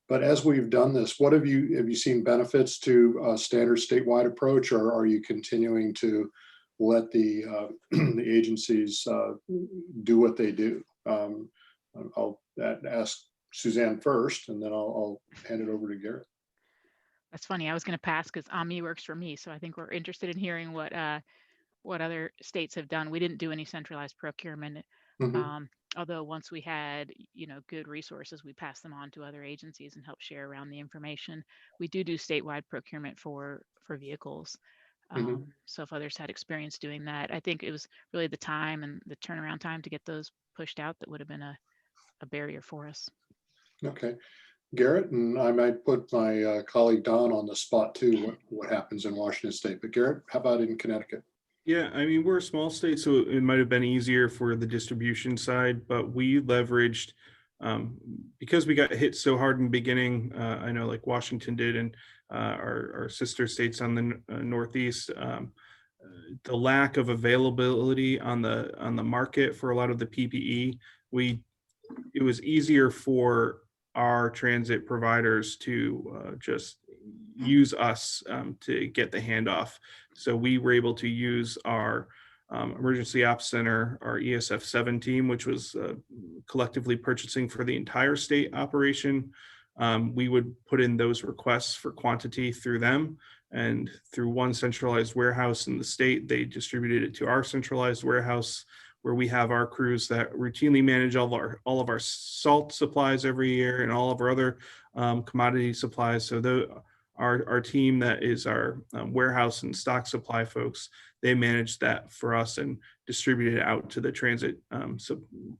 But as we've done this, what have you seen benefits to a standard statewide approach, or are you continuing to let the agencies do what they do? I'll ask Suzanne first, and then I'll hand it over to Garrett. That's funny. I was going to pass because OMNI works for me, so I think we're interested in hearing what other states have done. We didn't do any centralized procurement. Mm-hmm. Although once we had, good resources, we passed them on to other agencies and helped share around the information. We do statewide procurement for vehicles. Mm-hmm. So if others had experience doing that, I think it was really the time and the turnaround time to get those pushed out that would have been a barrier for us. Okay. Garrett, and I might put my colleague Don on the spot too, what happens in Washington State. But Garrett, how about in Connecticut? Yeah, I mean, we're a small state, so it might have been easier for the distribution side, but we leveraged, because we got hit so hard in the beginning, I know like Washington did, and our sister states on the Northeast, the lack of availability on the market for a lot of the PPE, it was easier for our transit providers to just use us to get the handoff. So we were able to use our Emergency Ops Center, our ESF 7 team, which was collectively purchasing for the entire state operation. We would put in those requests for quantity through them, and through one centralized warehouse in the state, they distributed it to our centralized warehouse, where we have our crews that routinely manage all of our salt supplies every year and all of our other commodity supplies. So our team that is our warehouse and stock supply folks, they manage that for us and distribute it out to the transit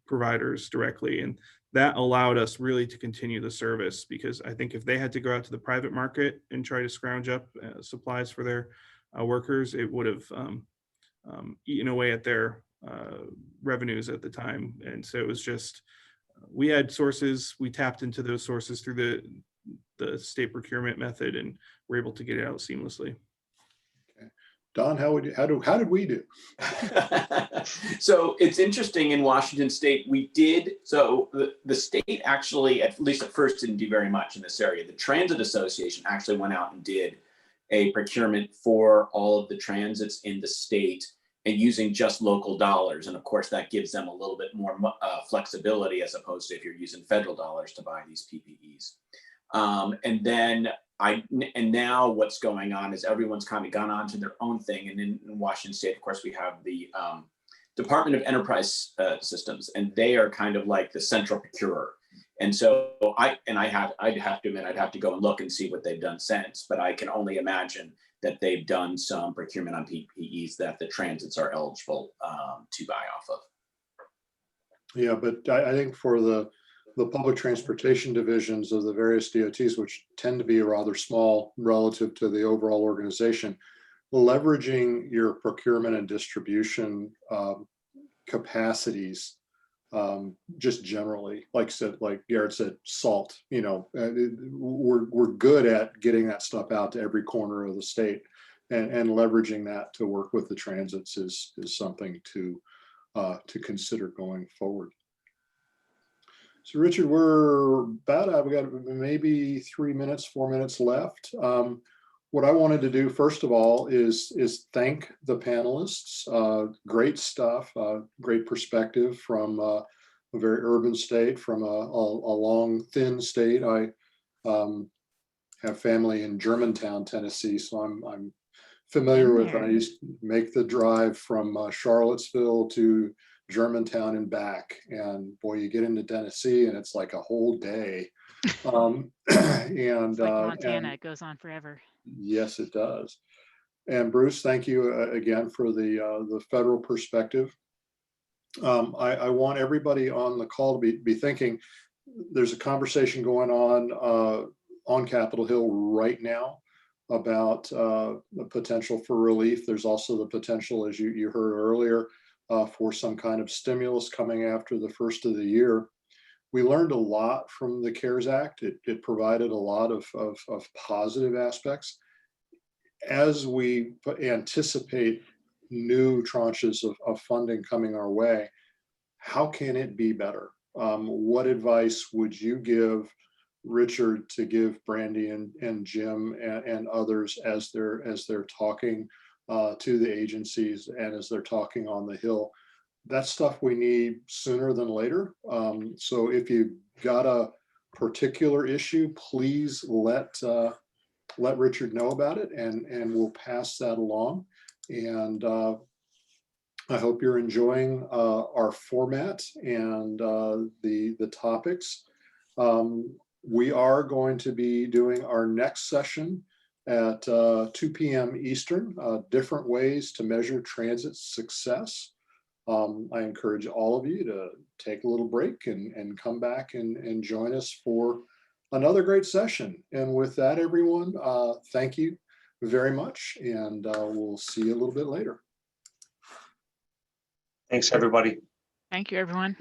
providers directly. And that allowed us really to continue the service, because I think if they had to go out to the private market and try to scrounge up supplies for their workers, it would have eaten away at their revenues at the time. And so it was just, we had sources, we tapped into those sources through the state procurement method, and we're able to get it out seamlessly. Don, how did we do? So it's interesting, in Washington State, the state actually, at least at first, didn't do very much in this area. The Transit Association actually went out and did a procurement for all of the transits in the state, and using just local dollars. And of course, that gives them a little bit more flexibility, as opposed to if you're using federal dollars to buy these PPEs. And now what's going on is everyone's kind of gone on to their own thing. And in Washington State, of course, we have the Department of Enterprise Systems, and they are kind of like the central procurer. And so I'd have to admit, I'd have to go and look and see what they've done since, but I can only imagine that they've done some procurement on PPEs that the transits are eligible to buy off of. Yeah, but I think for the public transportation divisions of the various DOTs, which tend to be rather small relative to the overall organization, leveraging your procurement and distribution capacities, just generally, like Garrett said, salt, we're good at getting that stuff out to every corner of the state, and leveraging that to work with the transits is something to consider going forward. So Richard, we've got maybe 4 minutes left. What I wanted to do first of all is thank the panelists. Great stuff, great perspective from a very urban state, from a long, thin state. I have family in Germantown, Tennessee, so I'm familiar with it. I used to make the drive from Charlottesville to Germantown and back, and boy, you get into Tennessee and it's like a whole day. And it's like Montana, it goes on forever. Yes, it does. And Bruce, thank you again for the federal perspective. I want everybody on the call to be thinking. There's a conversation going on Capitol Hill right now about the potential for relief. There's also the potential, as you heard earlier, for some kind of stimulus coming after the first of the year. We learned a lot from the CARES Act. It provided a lot of positive aspects. As we anticipate new tranches of funding coming our way, how can it be better? What advice would you give Richard to give Brandy and Jim and others as they're talking to the agencies and as they're talking on the Hill? That's stuff we need sooner than later. So if you've got a particular issue, please let Richard know about it, and we'll pass that along. And I hope you're enjoying our format and the topics. We are going to be doing our next session at 2 p.m. Eastern, different ways to measure transit success. I encourage all of you to take a little break and come back and join us for another great session. And with that, everyone, thank you very much, and we'll see you a little bit later. Thanks, everybody. Thank you, everyone.